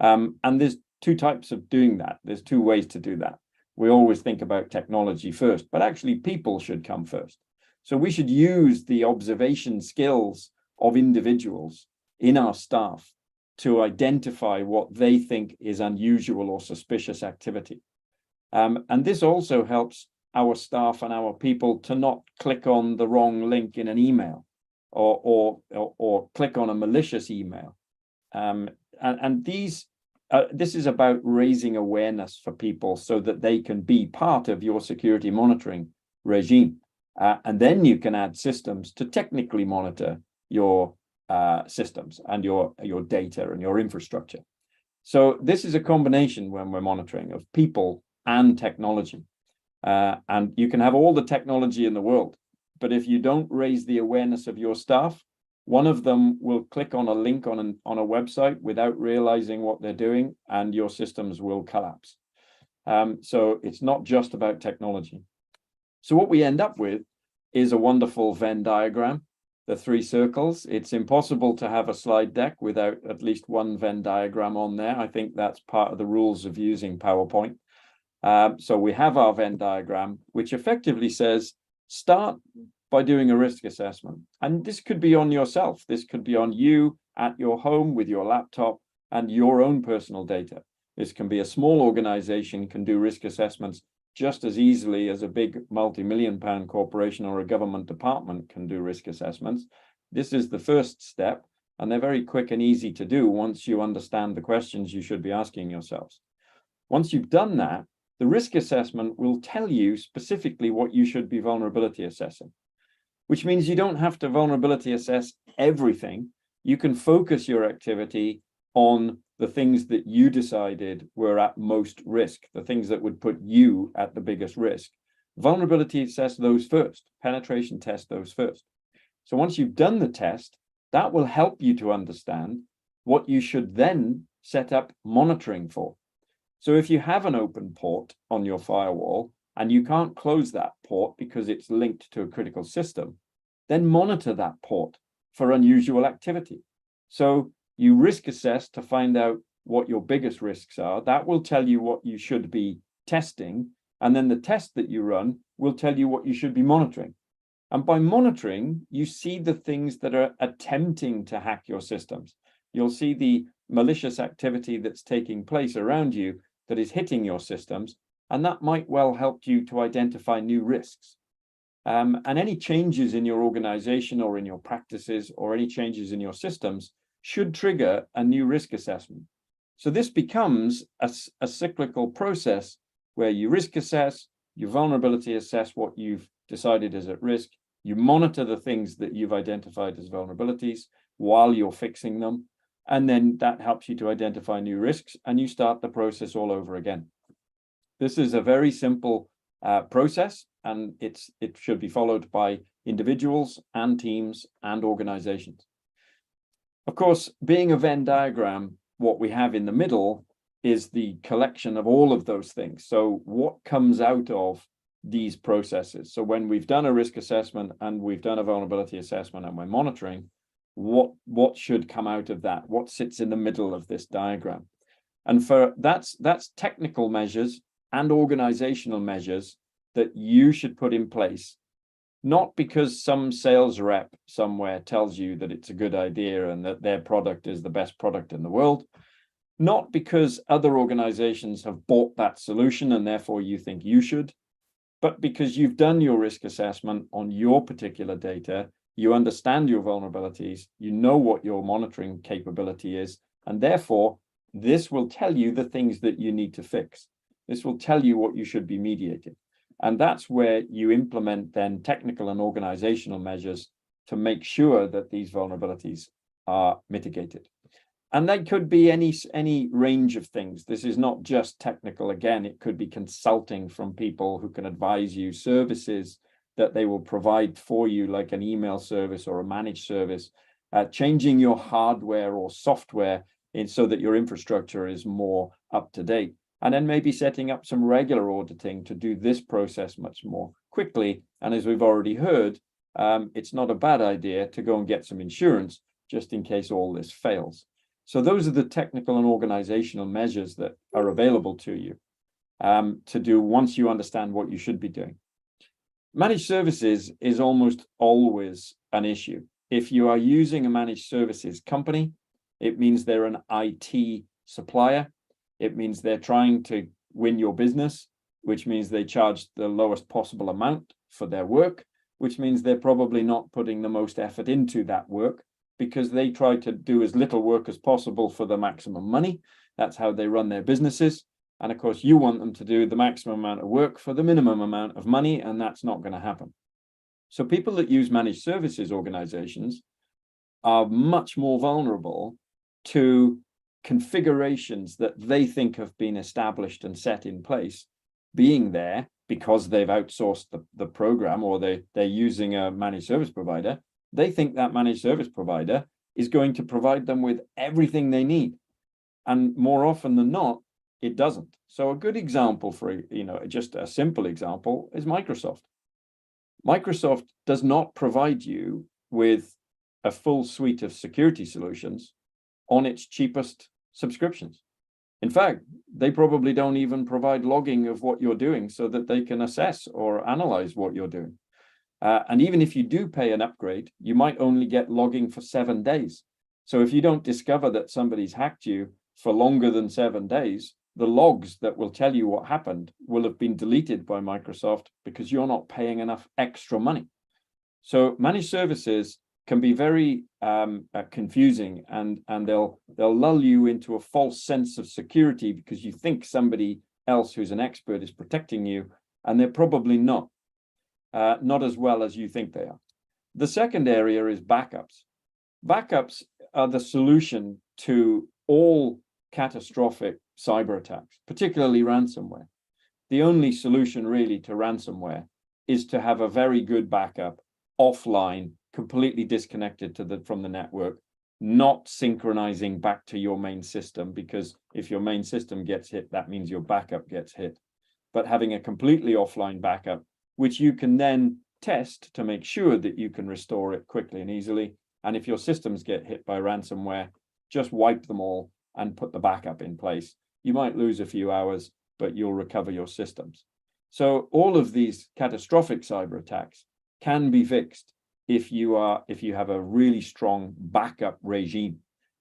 And there's two types of doing that. There's two ways to do that. We always think about technology first, but actually people should come first. So we should use the observation skills of individuals in our staff to identify what they think is unusual or suspicious activity. And this also helps our staff and our people to not click on the wrong link in an email or click on a malicious email. This is about raising awareness for people so that they can be part of your security monitoring regime. And then you can add systems to technically monitor your systems and your data and your infrastructure. So this is a combination when we're monitoring of people and technology. And you can have all the technology in the world, but if you don't raise the awareness of your staff, one of them will click on a link on a website without realizing what they're doing, and your systems will collapse. So it's not just about technology. So what we end up with is a wonderful Venn diagram, the three circles. It's impossible to have a slide deck without at least one Venn diagram on there. I think that's part of the rules of using PowerPoint. So we have our Venn diagram, which effectively says, start by doing a risk assessment. And this could be on yourself. This could be on you at your home with your laptop and your own personal data. This can be a small organization can do risk assessments just as easily as a big multi-million-pound corporation or a government department can do risk assessments. This is the first step, and they're very quick and easy to do once you understand the questions you should be asking yourselves. Once you've done that, the risk assessment will tell you specifically what you should be vulnerability assessing, which means you don't have to vulnerability assess everything. You can focus your activity on the things that you decided were at most risk, the things that would put you at the biggest risk. Vulnerability assess those first, penetration test those first. So once you've done the test, that will help you to understand what you should then set up monitoring for. So if you have an open port on your firewall and you can't close that port because it's linked to a critical system, then monitor that port for unusual activity. So you risk assess to find out what your biggest risks are. That will tell you what you should be testing. And then the test that you run will tell you what you should be monitoring. And by monitoring, you see the things that are attempting to hack your systems. You'll see the malicious activity that's taking place around you that is hitting your systems, and that might well help you to identify new risks. And any changes in your organization or in your practices or any changes in your systems should trigger a new risk assessment. So this becomes a cyclical process where you risk assess, you vulnerability assess what you've decided is at risk, you monitor the things that you've identified as vulnerabilities while you're fixing them, and then that helps you to identify new risks, and you start the process all over again. This is a very simple process, and it should be followed by individuals and teams and organizations. Of course, being a Venn diagram, what we have in the middle is the collection of all of those things. So what comes out of these processes? So when we've done a risk assessment and we've done a vulnerability assessment and we're monitoring, what should come out of that, what sits in the middle of this diagram. And for that's technical measures and organizational measures that you should put in place, not because some sales rep somewhere tells you that it's a good idea and that their product is the best product in the world, not because other organizations have bought that solution and therefore you think you should, but because you've done your risk assessment on your particular data, you understand your vulnerabilities, you know what your monitoring capability is, and therefore this will tell you the things that you need to fix. This will tell you what you should be mediating. And that's where you implement then technical and organizational measures to make sure that these vulnerabilities are mitigated. And that could be any range of things. This is not just technical. Again, it could be consulting from people who can advise you, services that they will provide for you, like an email service or a managed service, changing your hardware or software so that your infrastructure is more up to date. And then maybe setting up some regular auditing to do this process much more quickly. And as we've already heard, it's not a bad idea to go and get some insurance just in case all this fails. So those are the technical and organizational measures that are available to you to do once you understand what you should be doing. Managed services is almost always an issue. If you are using a managed services company, it means they're an IT supplier. It means they're trying to win your business, which means they charge the lowest possible amount for their work, which means they're probably not putting the most effort into that work because they try to do as little work as possible for the maximum money. That's how they run their businesses. And of course, you want them to do the maximum amount of work for the minimum amount of money, and that's not going to happen. So people that use managed services organizations are much more vulnerable to configurations that they think have been established and set in place being there because they've outsourced the program, or they're using a managed service provider. They think that managed service provider is going to provide them with everything they need. And more often than not, it doesn't. So a good example for, just a simple example is Microsoft. Microsoft does not provide you with a full suite of security solutions on its cheapest subscriptions. In fact, they probably don't even provide logging of what you're doing so that they can assess or analyze what you're doing. And even if you do pay an upgrade, you might only get logging for 7 days. So if you don't discover that somebody's hacked you for longer than 7 days, the logs that will tell you what happened will have been deleted by Microsoft because you're not paying enough extra money. So managed services can be very confusing, and they'll lull you into a false sense of security because you think somebody else who's an expert is protecting you, and they're probably not as well as you think they are. The second area is backups. Backups are the solution to all catastrophic cyber attacks, particularly ransomware. The only solution really to ransomware is to have a very good backup offline, completely disconnected from the network, not synchronizing back to your main system, because if your main system gets hit, that means your backup gets hit. But having a completely offline backup, which you can then test to make sure that you can restore it quickly and easily. And if your systems get hit by ransomware, just wipe them all and put the backup in place. You might lose a few hours, but you'll recover your systems. So all of these catastrophic cyber attacks can be fixed if you have a really strong backup regime.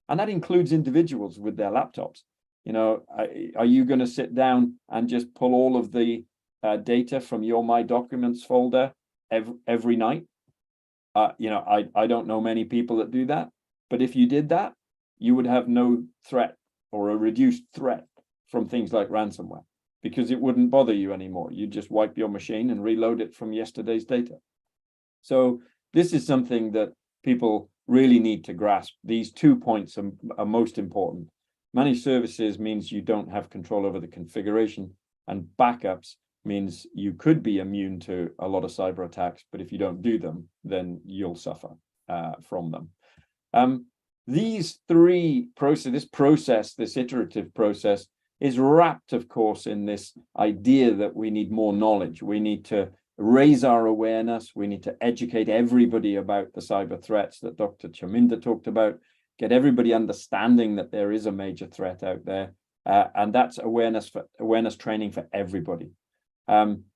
And that includes individuals with their laptops. Are you going to sit down and just pull all of the data from your My Documents folder every night? I don't know many people that do that, but if you did that, you would have no threat or a reduced threat from things like ransomware, because it wouldn't bother you anymore. You just wipe your machine and reload it from yesterday's data. So this is something that people really need to grasp. These 2 points are most important. Managed services means you don't have control over the configuration, and backups means you could be immune to a lot of cyber attacks, but if you don't do them, then you'll suffer from them. These three processes, this iterative process, is wrapped, of course, in this idea that we need more knowledge. We need to raise our awareness. We need to educate everybody about the cyber threats that Dr. Chaminda talked about, get everybody understanding that there is a major threat out there. And that's awareness training for everybody.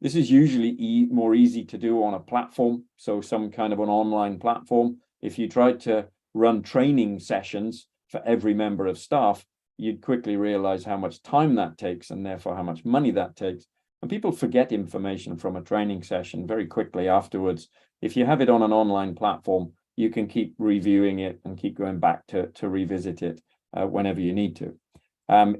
This is usually more easy to do on a platform, so some kind of an online platform. If you try to run training sessions for every member of staff, you'd quickly realize how much time that takes and therefore how much money that takes. And people forget information from a training session very quickly afterwards. If you have it on an online platform, you can keep reviewing it and keep going back to revisit it whenever you need to.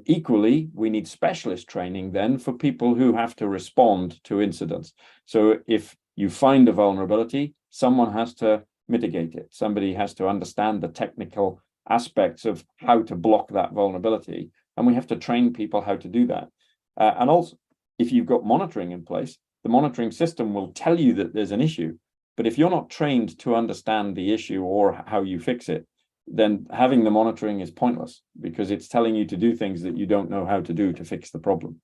Equally, we need specialist training then for people who have to respond to incidents. So if you find a vulnerability, someone has to mitigate it. Somebody has to understand the technical aspects of how to block that vulnerability. And we have to train people how to do that. And also, if you've got monitoring in place, the monitoring system will tell you that there's an issue. But if you're not trained to understand the issue or how you fix it, then having the monitoring is pointless because it's telling you to do things that you don't know how to do to fix the problem.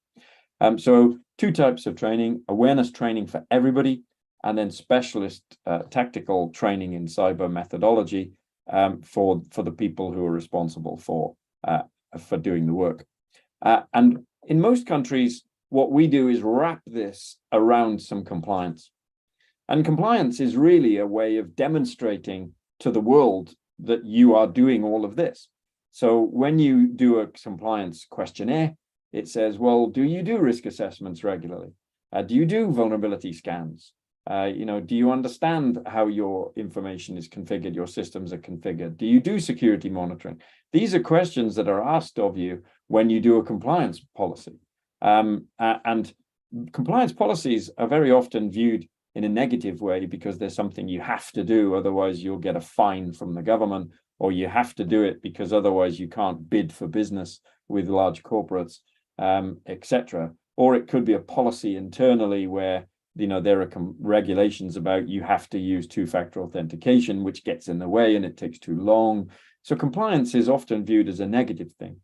So two types of training: awareness training for everybody, and then specialist tactical training in cyber methodology for the people who are responsible for doing the work. And in most countries, what we do is wrap this around some compliance. And compliance is really a way of demonstrating to the world that you are doing all of this. So when you do a compliance questionnaire, it says, well, do you do risk assessments regularly? Do you do vulnerability scans? Do you understand how your information is configured, your systems are configured? Do you do security monitoring? These are questions that are asked of you when you do a compliance policy. And compliance policies are very often viewed in a negative way because there's something you have to do, otherwise you'll get a fine from the government, or you have to do it because otherwise you can't bid for business with large corporates, etc. Or it could be a policy internally where there are regulations about you have to use two-factor authentication, which gets in the way and it takes too long. So compliance is often viewed as a negative thing.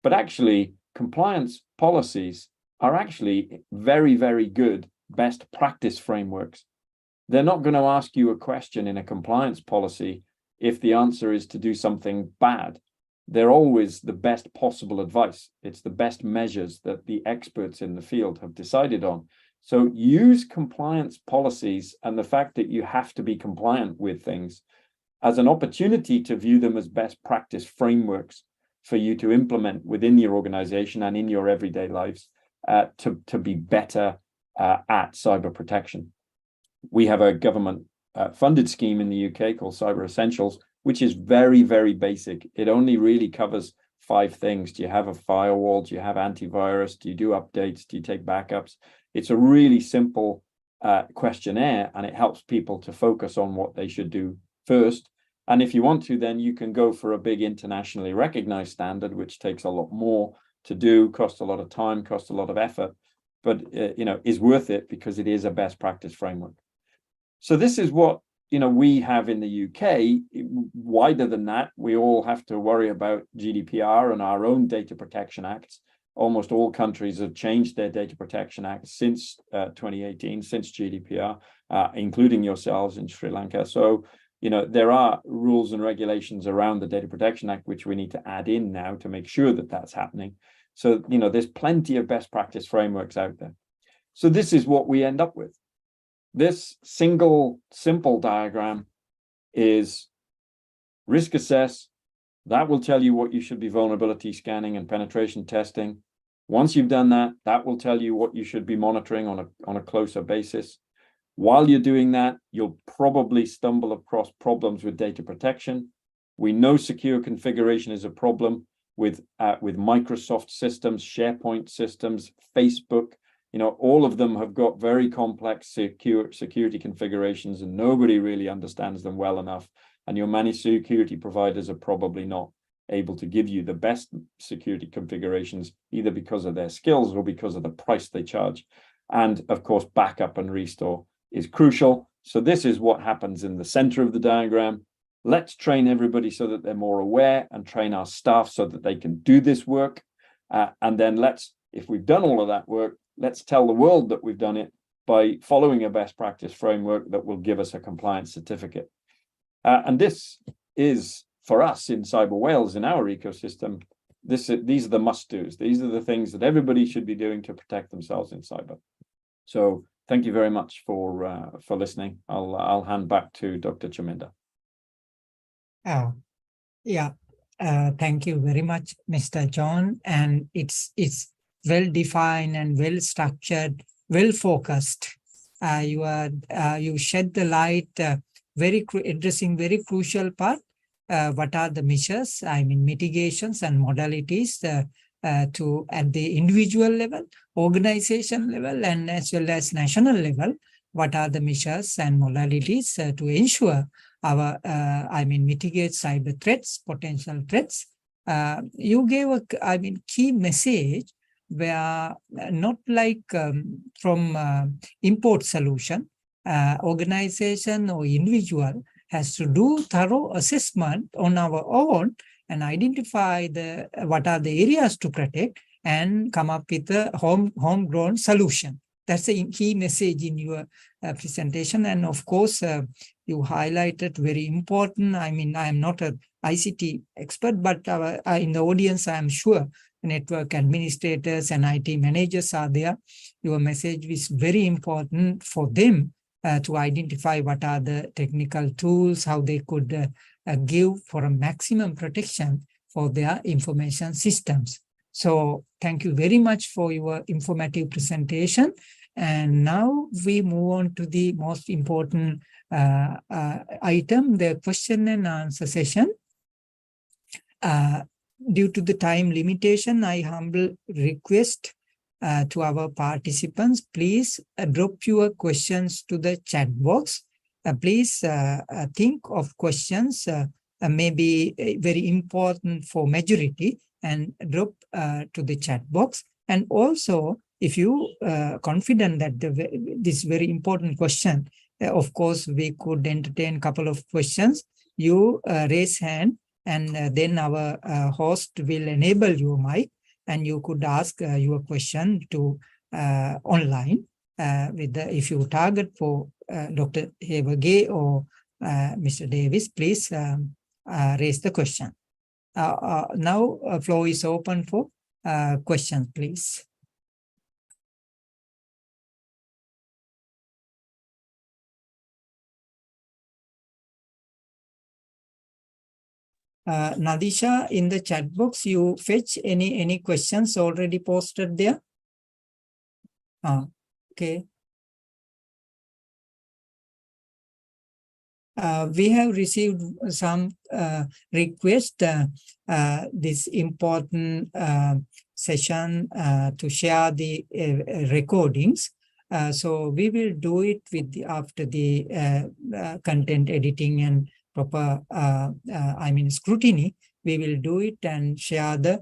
But actually, compliance policies are actually very, very good best practice frameworks. They're not going to ask you a question in a compliance policy if the answer is to do something bad. They're always the best possible advice. It's the best measures that the experts in the field have decided on. So use compliance policies and the fact that you have to be compliant with things as an opportunity to view them as best practice frameworks for you to implement within your organization and in your everyday lives to be better at cyber protection. We have a government funded scheme in the UK called Cyber Essentials, which is very, very basic. It only really covers 5 things. Do you have a firewall? Do you have antivirus? Do you do updates? Do you take backups? It's a really simple questionnaire, and it helps people to focus on what they should do first. And if you want to, then you can go for a big internationally recognized standard, which takes a lot more to do, costs a lot of time, costs a lot of effort, but is worth it because it is a best practice framework. So this is what we have in the UK. Wider than that, we all have to worry about GDPR and our own data protection acts. Almost all countries have changed their data protection acts since 2018, since GDPR, including yourselves in Sri Lanka. So there are rules and regulations around the Data Protection Act, which we need to add in now to make sure that that's happening. So, there's plenty of best practice frameworks out there. So this is what we end up with. This single, simple diagram is risk assess. That will tell you what you should be vulnerability scanning and penetration testing. Once you've done that, that will tell you what you should be monitoring on a closer basis. While you're doing that, you'll probably stumble across problems with data protection. We know secure configuration is a problem with Microsoft systems, SharePoint systems, Facebook. All of them have got very complex security configurations, and nobody really understands them well enough. And your managed security providers are probably not able to give you the best security configurations, either because of their skills or because of the price they charge. And of course, backup and restore is crucial. So this is what happens in the center of the diagram. Let's train everybody so that they're more aware, and train our staff so that they can do this work. And then if we've done all of that work, let's tell the world that we've done it by following a best practice framework that will give us a compliance certificate. And this is, for us in Cyber Wales, in our ecosystem, these are the must-dos. These are the things that everybody should be doing to protect themselves in cyber. So thank you very much for listening. I'll hand back to Dr. Chaminda. Yeah, thank you very much, Mr. John. And it's well defined and well structured, well focused. You shed the light, addressing very crucial part. What are the measures? I mean, mitigations and modalities to at the individual level, organization level, and as well as national level. What are the measures and modalities to ensure our, mitigate cyber threats, potential threats? You gave a, key message where not like from import solution, organization or individual has to do thorough assessment on our own and identify what are the areas to protect and come up with a homegrown solution. That's a key message in your presentation. And of course, you highlighted very important. I mean, I am not an ICT expert, but in the audience, I am sure network administrators and IT managers are there. Your message is very important for them to identify what are the technical tools, how they could give for a maximum protection for their information systems. So thank you very much for your informative presentation. And now we move on to the most important item, the question and answer session. Due to the time limitation, I humble request to our participants, please drop your questions to the chat box. Please think of questions maybe very important for majority and drop to the chat box. And also, if you confident that this very important question, of course, we could entertain a couple of questions. You raise hand and then our host will enable your mic and you could ask your question to online if you target for Dr. Hevage or Mr. Davis, please raise the question. Now, floor is open for questions, please. Nadisha, in the chat box, you fetch any questions already posted there? Okay. We have received some request this important session to share the recordings. So we will do it after the content editing and proper scrutiny. We will do it and share the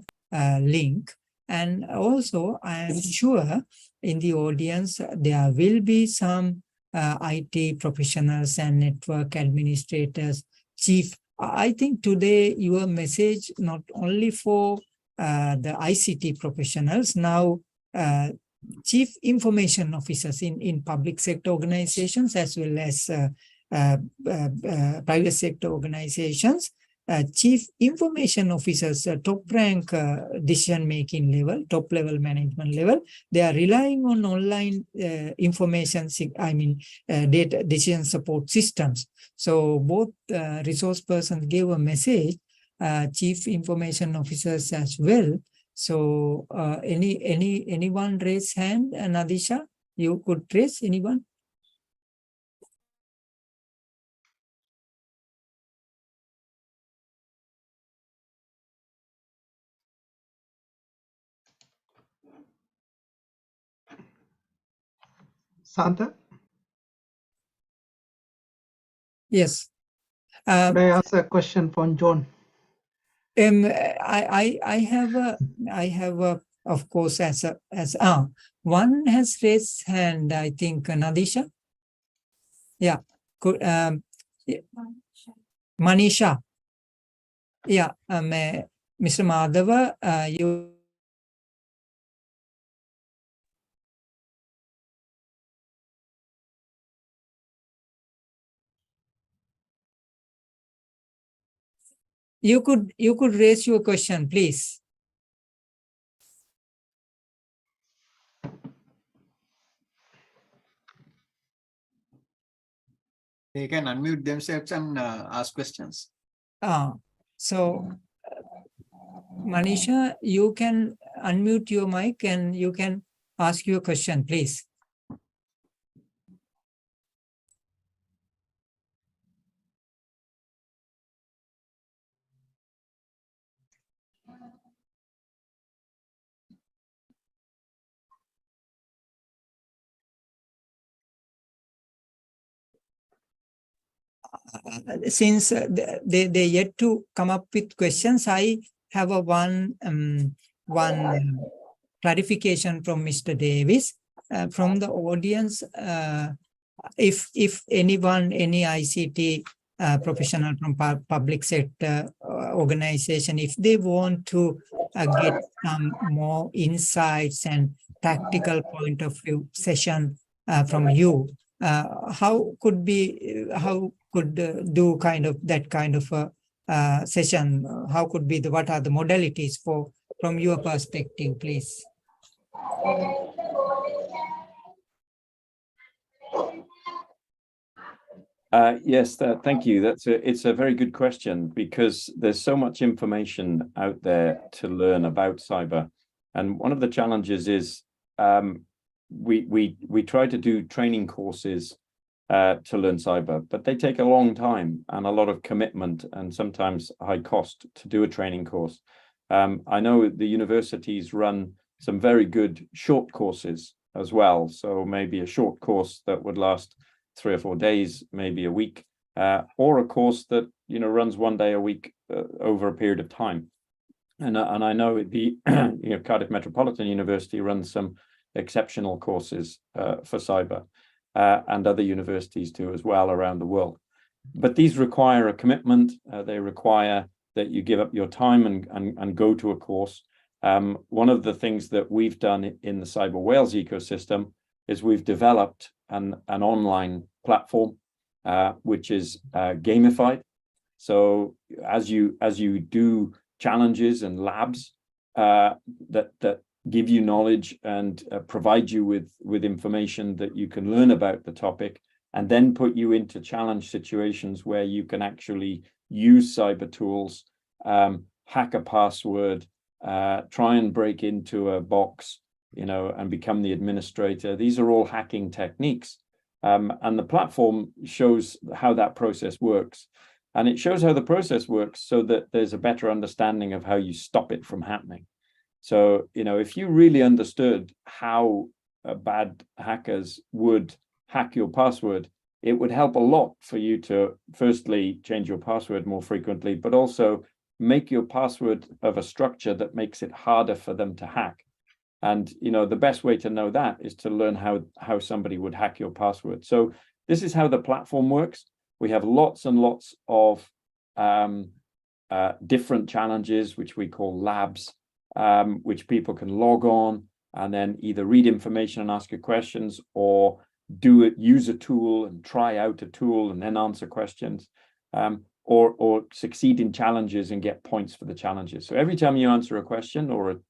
link. And also, I am sure in the audience there will be some IT professionals and network administrators, chief. I think today your message not only for the ICT professionals, now chief information officers in public sector organizations as well as private sector organizations, chief information officers, top rank decision-making level, top level management level, they are relying on online information, data decision support systems. So both resource persons gave a message, chief information officers as well. So anyone raise hand? Nadisha, you could raise anyone? Santa? Yes. May I ask a question from John? I have of course one has raised hand, I think, Nadisha. Yeah. Could Manisha. Yeah, Mr. Madhava, you You could raise your question, please. They can unmute themselves and ask questions. So Manisha, you can unmute your mic and you can ask your question, please. Since they yet to come up with questions, I have a one clarification from Mr. Davis from the audience. If anyone, any ICT professional from public sector organization, if they want to get some more insights and tactical point of view session from you, how could do that kind of a session? How could be what are the modalities from your perspective, please? Yes, thank you. It's a very good question, because there's so much information out there to learn about cyber. And one of the challenges is we try to do training courses to learn cyber, but they take a long time and a lot of commitment and sometimes high cost to do a training course. I know the universities run some very good short courses as well. So maybe a short course that would last 3 or 4 days, maybe a week, or a course that runs 1 day a week over a period of time. And I know the Cardiff Metropolitan University runs some exceptional courses for cyber, and other universities do as well around the world. But these require a commitment. They require that you give up your time and go to a course. One of the things that we've done in the Cyber Wales ecosystem is we've developed an online platform which is gamified. So as you do challenges and labs that give you knowledge and provide you with information that you can learn about the topic, and then put you into challenge situations where you can actually use cyber tools, hack a password, try and break into a box, and become the administrator. These are all hacking techniques. And the platform shows how that process works. And it shows how the process works so that there's a better understanding of how you stop it from happening. So, if you really understood how bad hackers would hack your password, it would help a lot for you to firstly change your password more frequently, but also make your password of a structure that makes it harder for them to hack. And the best way to know that is to learn how somebody would hack your password. So this is how the platform works. We have lots and lots of different challenges, which we call labs, which people can log on and then either read information and ask you questions, or use a tool and try out a tool and then answer questions, or succeed in challenges and get points for the challenges. So every time you answer a question or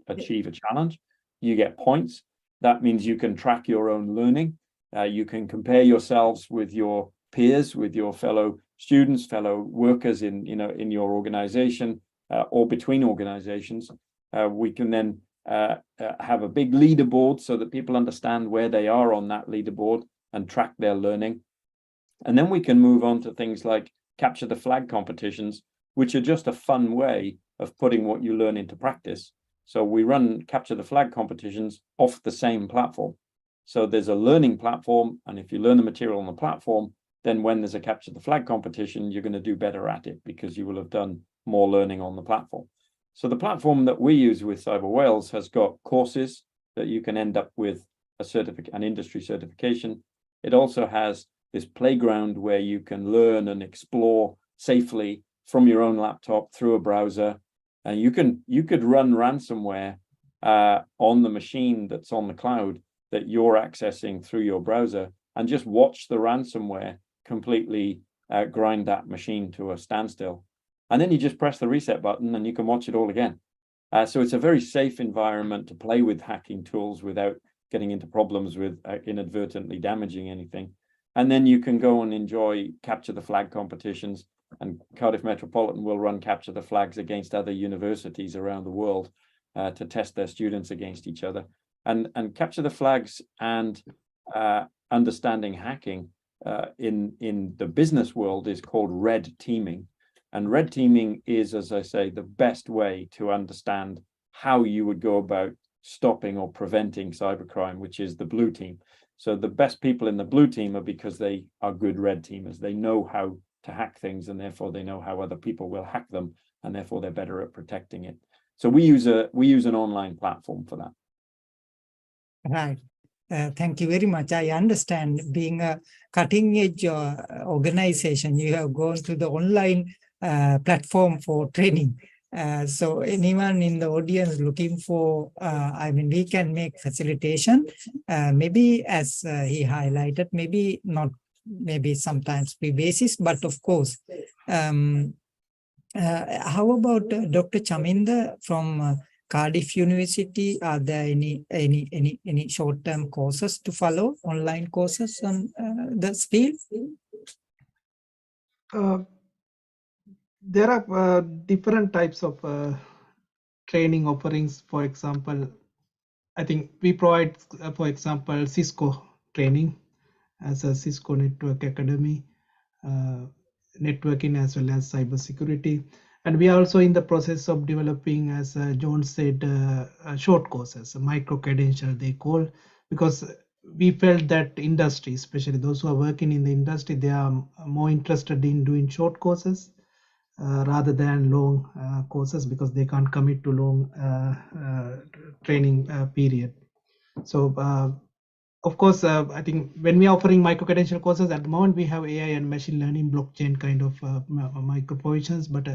achieve a challenge, you get points. That means you can track your own learning. You can compare yourselves with your peers, with your fellow students, fellow workers in your organization, or between organizations. We can then have a big leaderboard so that people understand where they are on that leaderboard and track their learning. And then we can move on to things like capture the flag competitions, which are just a fun way of putting what you learn into practice. So we run capture the flag competitions off the same platform. So there's a learning platform, and if you learn the material on the platform, then when there's a capture the flag competition, you're going to do better at it because you will have done more learning on the platform. So the platform that we use with Cyber Wales has got courses that you can end up with an industry certification. It also has this playground where you can learn and explore safely from your own laptop through a browser. And you could run ransomware on the machine that's on the cloud that you're accessing through your browser, and just watch the ransomware completely grind that machine to a standstill. and then you just press the reset button and you can watch it all again. So it's a very safe environment to play with hacking tools without getting into problems with inadvertently damaging anything. And then you can go and enjoy capture the flag competitions, and Cardiff Metropolitan will run capture the flags against other universities around the world to test their students against each other. And capture the flags and understanding hacking in the business world is called red teaming. And red teaming is, as I say, the best way to understand how you would go about stopping or preventing cybercrime, which is the blue team. So the best people in the blue team are because they are good red teamers. They know how to hack things, and therefore they know how other people will hack them, and therefore they're better at protecting it. So we use an online platform for that. Right. Thank you very much. I understand, being a cutting edge organization, you have gone to the online platform for training. So anyone in the audience looking for, I mean, we can make facilitation, maybe as he highlighted, maybe not, maybe sometimes free basis, but of course. How about Dr. Chaminda from Cardiff University? Are there any short-term courses to follow, online courses on this field? There are different types of training offerings. For example, I think we provide, for example, Cisco training as a Cisco Network Academy, networking as well as cybersecurity. And we are also in the process of developing, as John said, short courses, micro credential they call, because we felt that industry, especially those who are working in the industry, they are more interested in doing short courses rather than long courses, because they can't commit to long training period. So of course, I think when we are offering micro credential courses at the moment, we have AI and machine learning, blockchain kind of micro provisions, but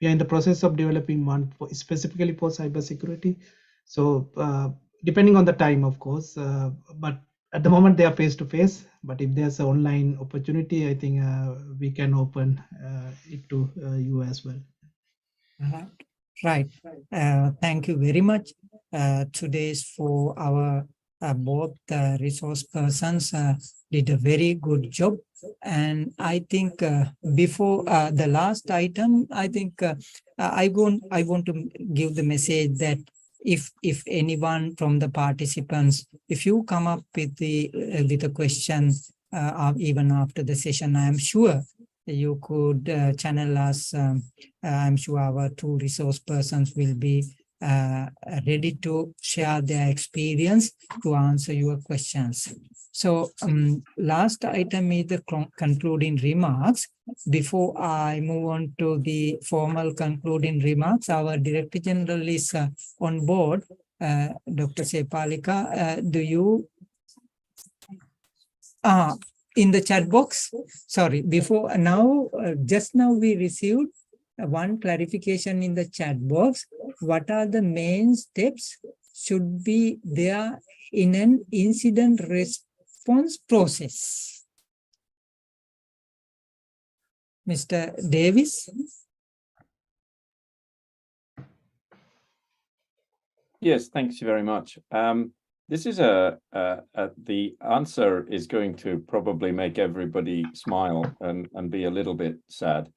we are in the process of developing one specifically for cybersecurity. So depending on the time, of course, but at the moment they are face to face. But if there's an online opportunity, I think we can open it to you as well. Right. Thank you very much. Today's for our both resource persons did a very good job. And I think before the last item, I think I want to give the message that if anyone from the participants, if you come up with a question even after the session, I am sure you could channel us. I'm sure our two resource persons will be ready to share their experience to answer your questions. So last item is the concluding remarks. Before I move on to the formal concluding remarks, our Director General is on board. Dr. Sepalika, do you? In the chat box, sorry, before now, just now we received one clarification in the chat box. What are the main steps should be there in an incident response process? Mr. Davis? Yes, thanks very much. This is the answer is going to probably make everybody smile and be a little bit sad,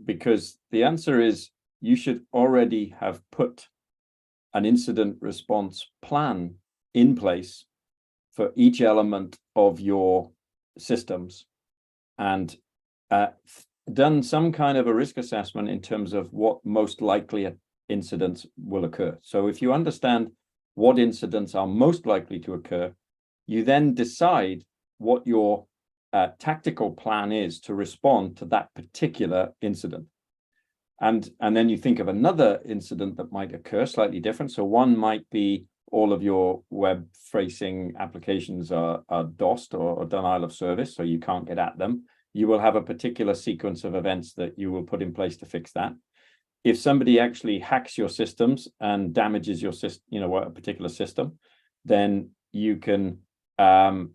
because the answer is you should already have put an incident response plan in place for each element of your systems, and done some kind of a risk assessment in terms of what most likely incidents will occur. So if you understand what incidents are most likely to occur, you then decide what your tactical plan is to respond to that particular incident. And then you think of another incident that might occur slightly different. So one might be all of your web-facing applications are DOSed or denial of service, so you can't get at them. You will have a particular sequence of events that you will put in place to fix that. If somebody actually hacks your systems and damages your system, a particular system, then you can have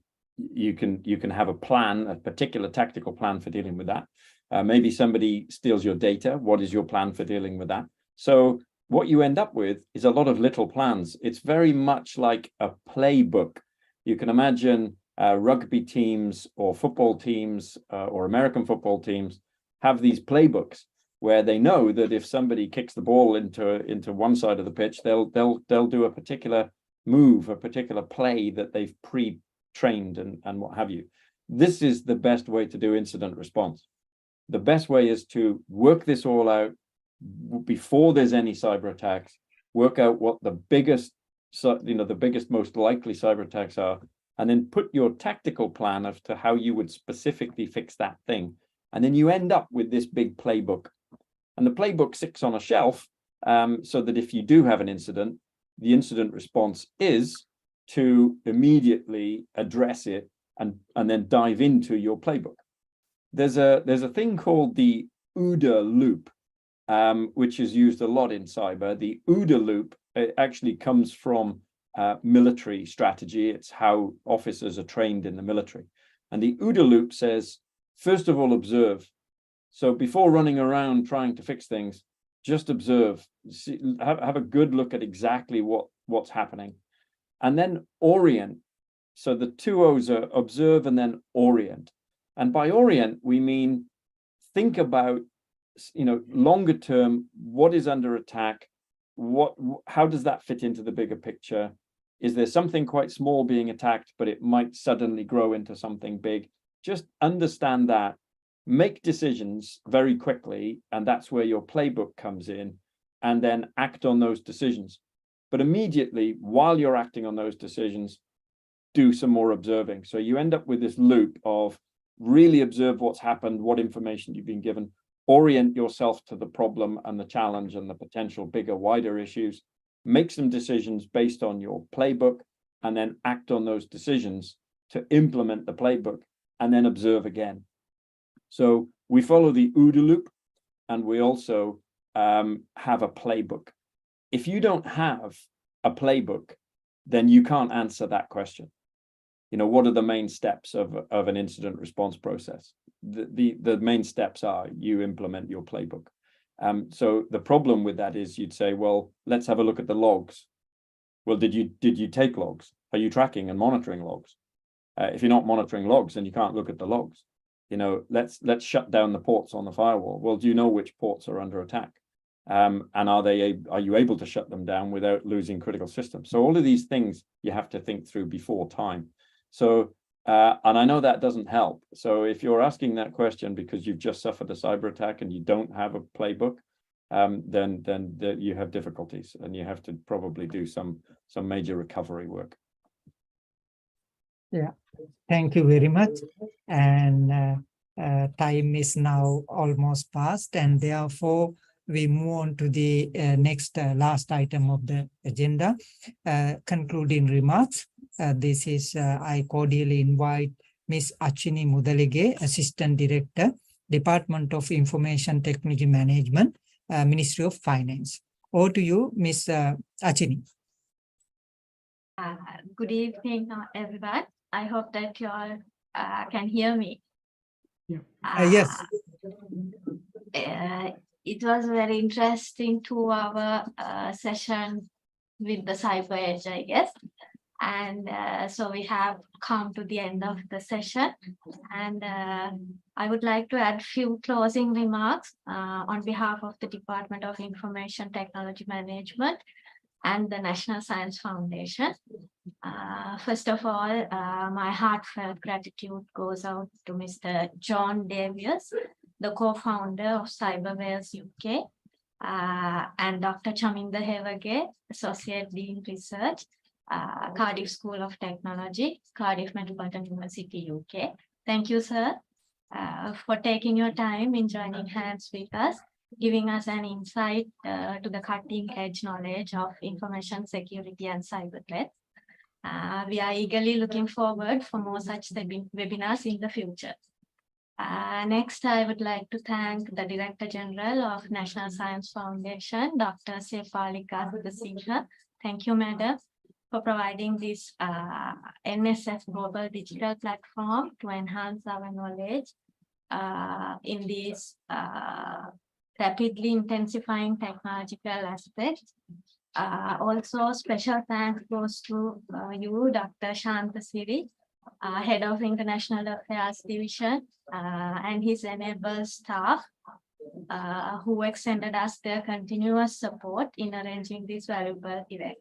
a plan, a particular tactical plan for dealing with that. Maybe somebody steals your data. What is your plan for dealing with that? So what you end up with is a lot of little plans. It's very much like a playbook. You can imagine rugby teams or football teams or American football teams have these playbooks where they know that if somebody kicks the ball into one side of the pitch, they'll do a particular move, a particular play that they've pre-trained and what have you. This is the best way to do incident response. The best way is to work this all out before there's any cyber attacks, work out what the biggest, most likely cyber attacks are, and then put your tactical plan as to how you would specifically fix that thing. And then you end up with this big playbook. And the playbook sits on a shelf so that if you do have an incident, the incident response is to immediately address it and then dive into your playbook. There's a thing called the OODA loop, which is used a lot in cyber. The OODA loop actually comes from military strategy. It's how officers are trained in the military. And the OODA loop says, first of all, observe. So before running around trying to fix things, just observe, have a good look at exactly what's happening. And then orient. So the two O's are observe and then orient. And by orient, we mean think about, longer term, what is under attack? How does that fit into the bigger picture? Is there something quite small being attacked, but it might suddenly grow into something big? Just understand that, make decisions very quickly, and that's where your playbook comes in, and then act on those decisions. But immediately, while you're acting on those decisions, do some more observing. So you end up with this loop of really observe what's happened, what information you've been given, orient yourself to the problem and the challenge and the potential bigger, wider issues, make some decisions based on your playbook, and then act on those decisions to implement the playbook, and then observe again. So we follow the OODA loop, and we also have a playbook. If you don't have a playbook, then you can't answer that question. What are the main steps of an incident response process? The main steps are you implement your playbook. So the problem with that is you'd say, well, let's have a look at the logs. Well, did you take logs? Are you tracking and monitoring logs? If you're not monitoring logs, then you can't look at the logs. Let's shut down the ports on the firewall. Well, do you know which ports are under attack? And are you able to shut them down without losing critical systems? So all of these things you have to think through before time. So, and I know that doesn't help. So if you're asking that question because you've just suffered a cyber attack and you don't have a playbook, then you have difficulties, and you have to probably do some major recovery work. Yeah, thank you very much. And time is now almost past, and therefore we move on to the next last item of the agenda, concluding remarks. This is, I cordially invite Ms. Achini Mudalige, Assistant Director, Department of Information Technology Management, Ministry of Finance. Over to you, Ms. Achini. Good evening, everyone. I hope that you all can hear me. Yeah. Yes. It was a very interesting 2-hour session with the Cyber Edge, I guess. And so we have come to the end of the session. And I would like to add a few closing remarks on behalf of the Department of Information Technology Management and the National Science Foundation. First of all, my heartfelt gratitude goes out to Mr. John Davies, the co-founder of CyberWales UK, and Dr. Chaminda Hevage, Associate Dean Research, Cardiff School of Technology, Cardiff Metropolitan University, UK. Thank you, sir, for taking your time in joining hands with us, giving us an insight to the cutting edge knowledge of information security and cyber threats. We are eagerly looking forward for more such webinars in the future. Next, I would like to thank the Director General of National Science Foundation, Dr. Sefalika Singha. Thank you, Madam, for providing this NSF Global Digital Platform to enhance our knowledge in these rapidly intensifying technological aspects. Also, special thanks goes to you, Dr. Shanta Siri, Head of International Affairs Division, and his enabled staff, who extended us their continuous support in arranging this valuable event.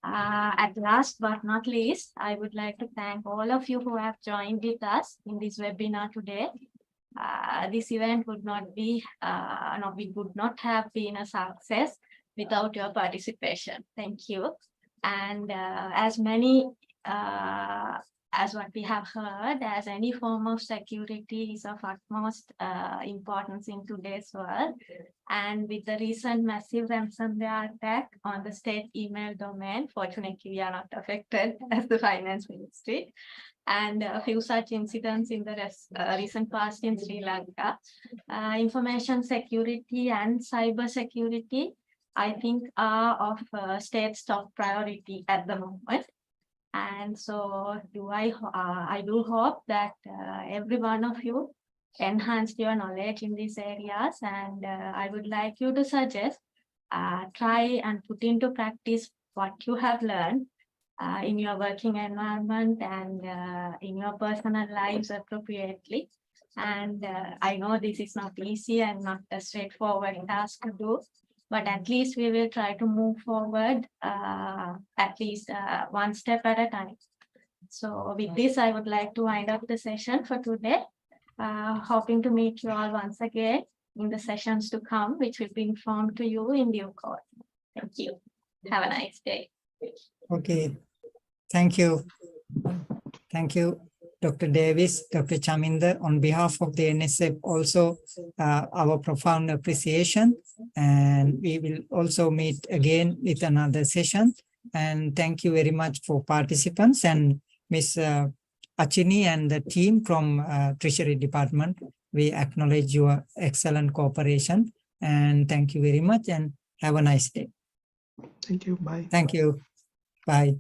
At last but not least, I would like to thank all of you who have joined with us in this webinar today. This event would not be, we would not have been a success without your participation. Thank you. And as what we have heard, as any form of security is of utmost importance in today's world. And with the recent massive ransomware attack on the state email domain, fortunately we are not affected as the finance ministry, and a few such incidents in the recent past in Sri Lanka, information security and cyber security, I think, are of state's top priority at the moment. And so I do hope that every one of you enhanced your knowledge in these areas, and I would like you to suggest, try and put into practice what you have learned in your working environment and in your personal lives appropriately. And I know this is not easy and not a straightforward task to do, but at least we will try to move forward at least one step at a time. So with this, I would like to wind up the session for today, hoping to meet you all once again in the sessions to come, which will be informed to you in due course. Thank you. Have a nice day. Okay. Thank you. Thank you, Dr. Davis, Dr. Chaminda. On behalf of the NSF, also our profound appreciation. And we will also meet again with another session. And thank you very much for participants, and Ms. Achini and the team from Treasury Department. We acknowledge your excellent cooperation, and thank you very much, and have a nice day. Thank you. Bye. Thank you. Bye.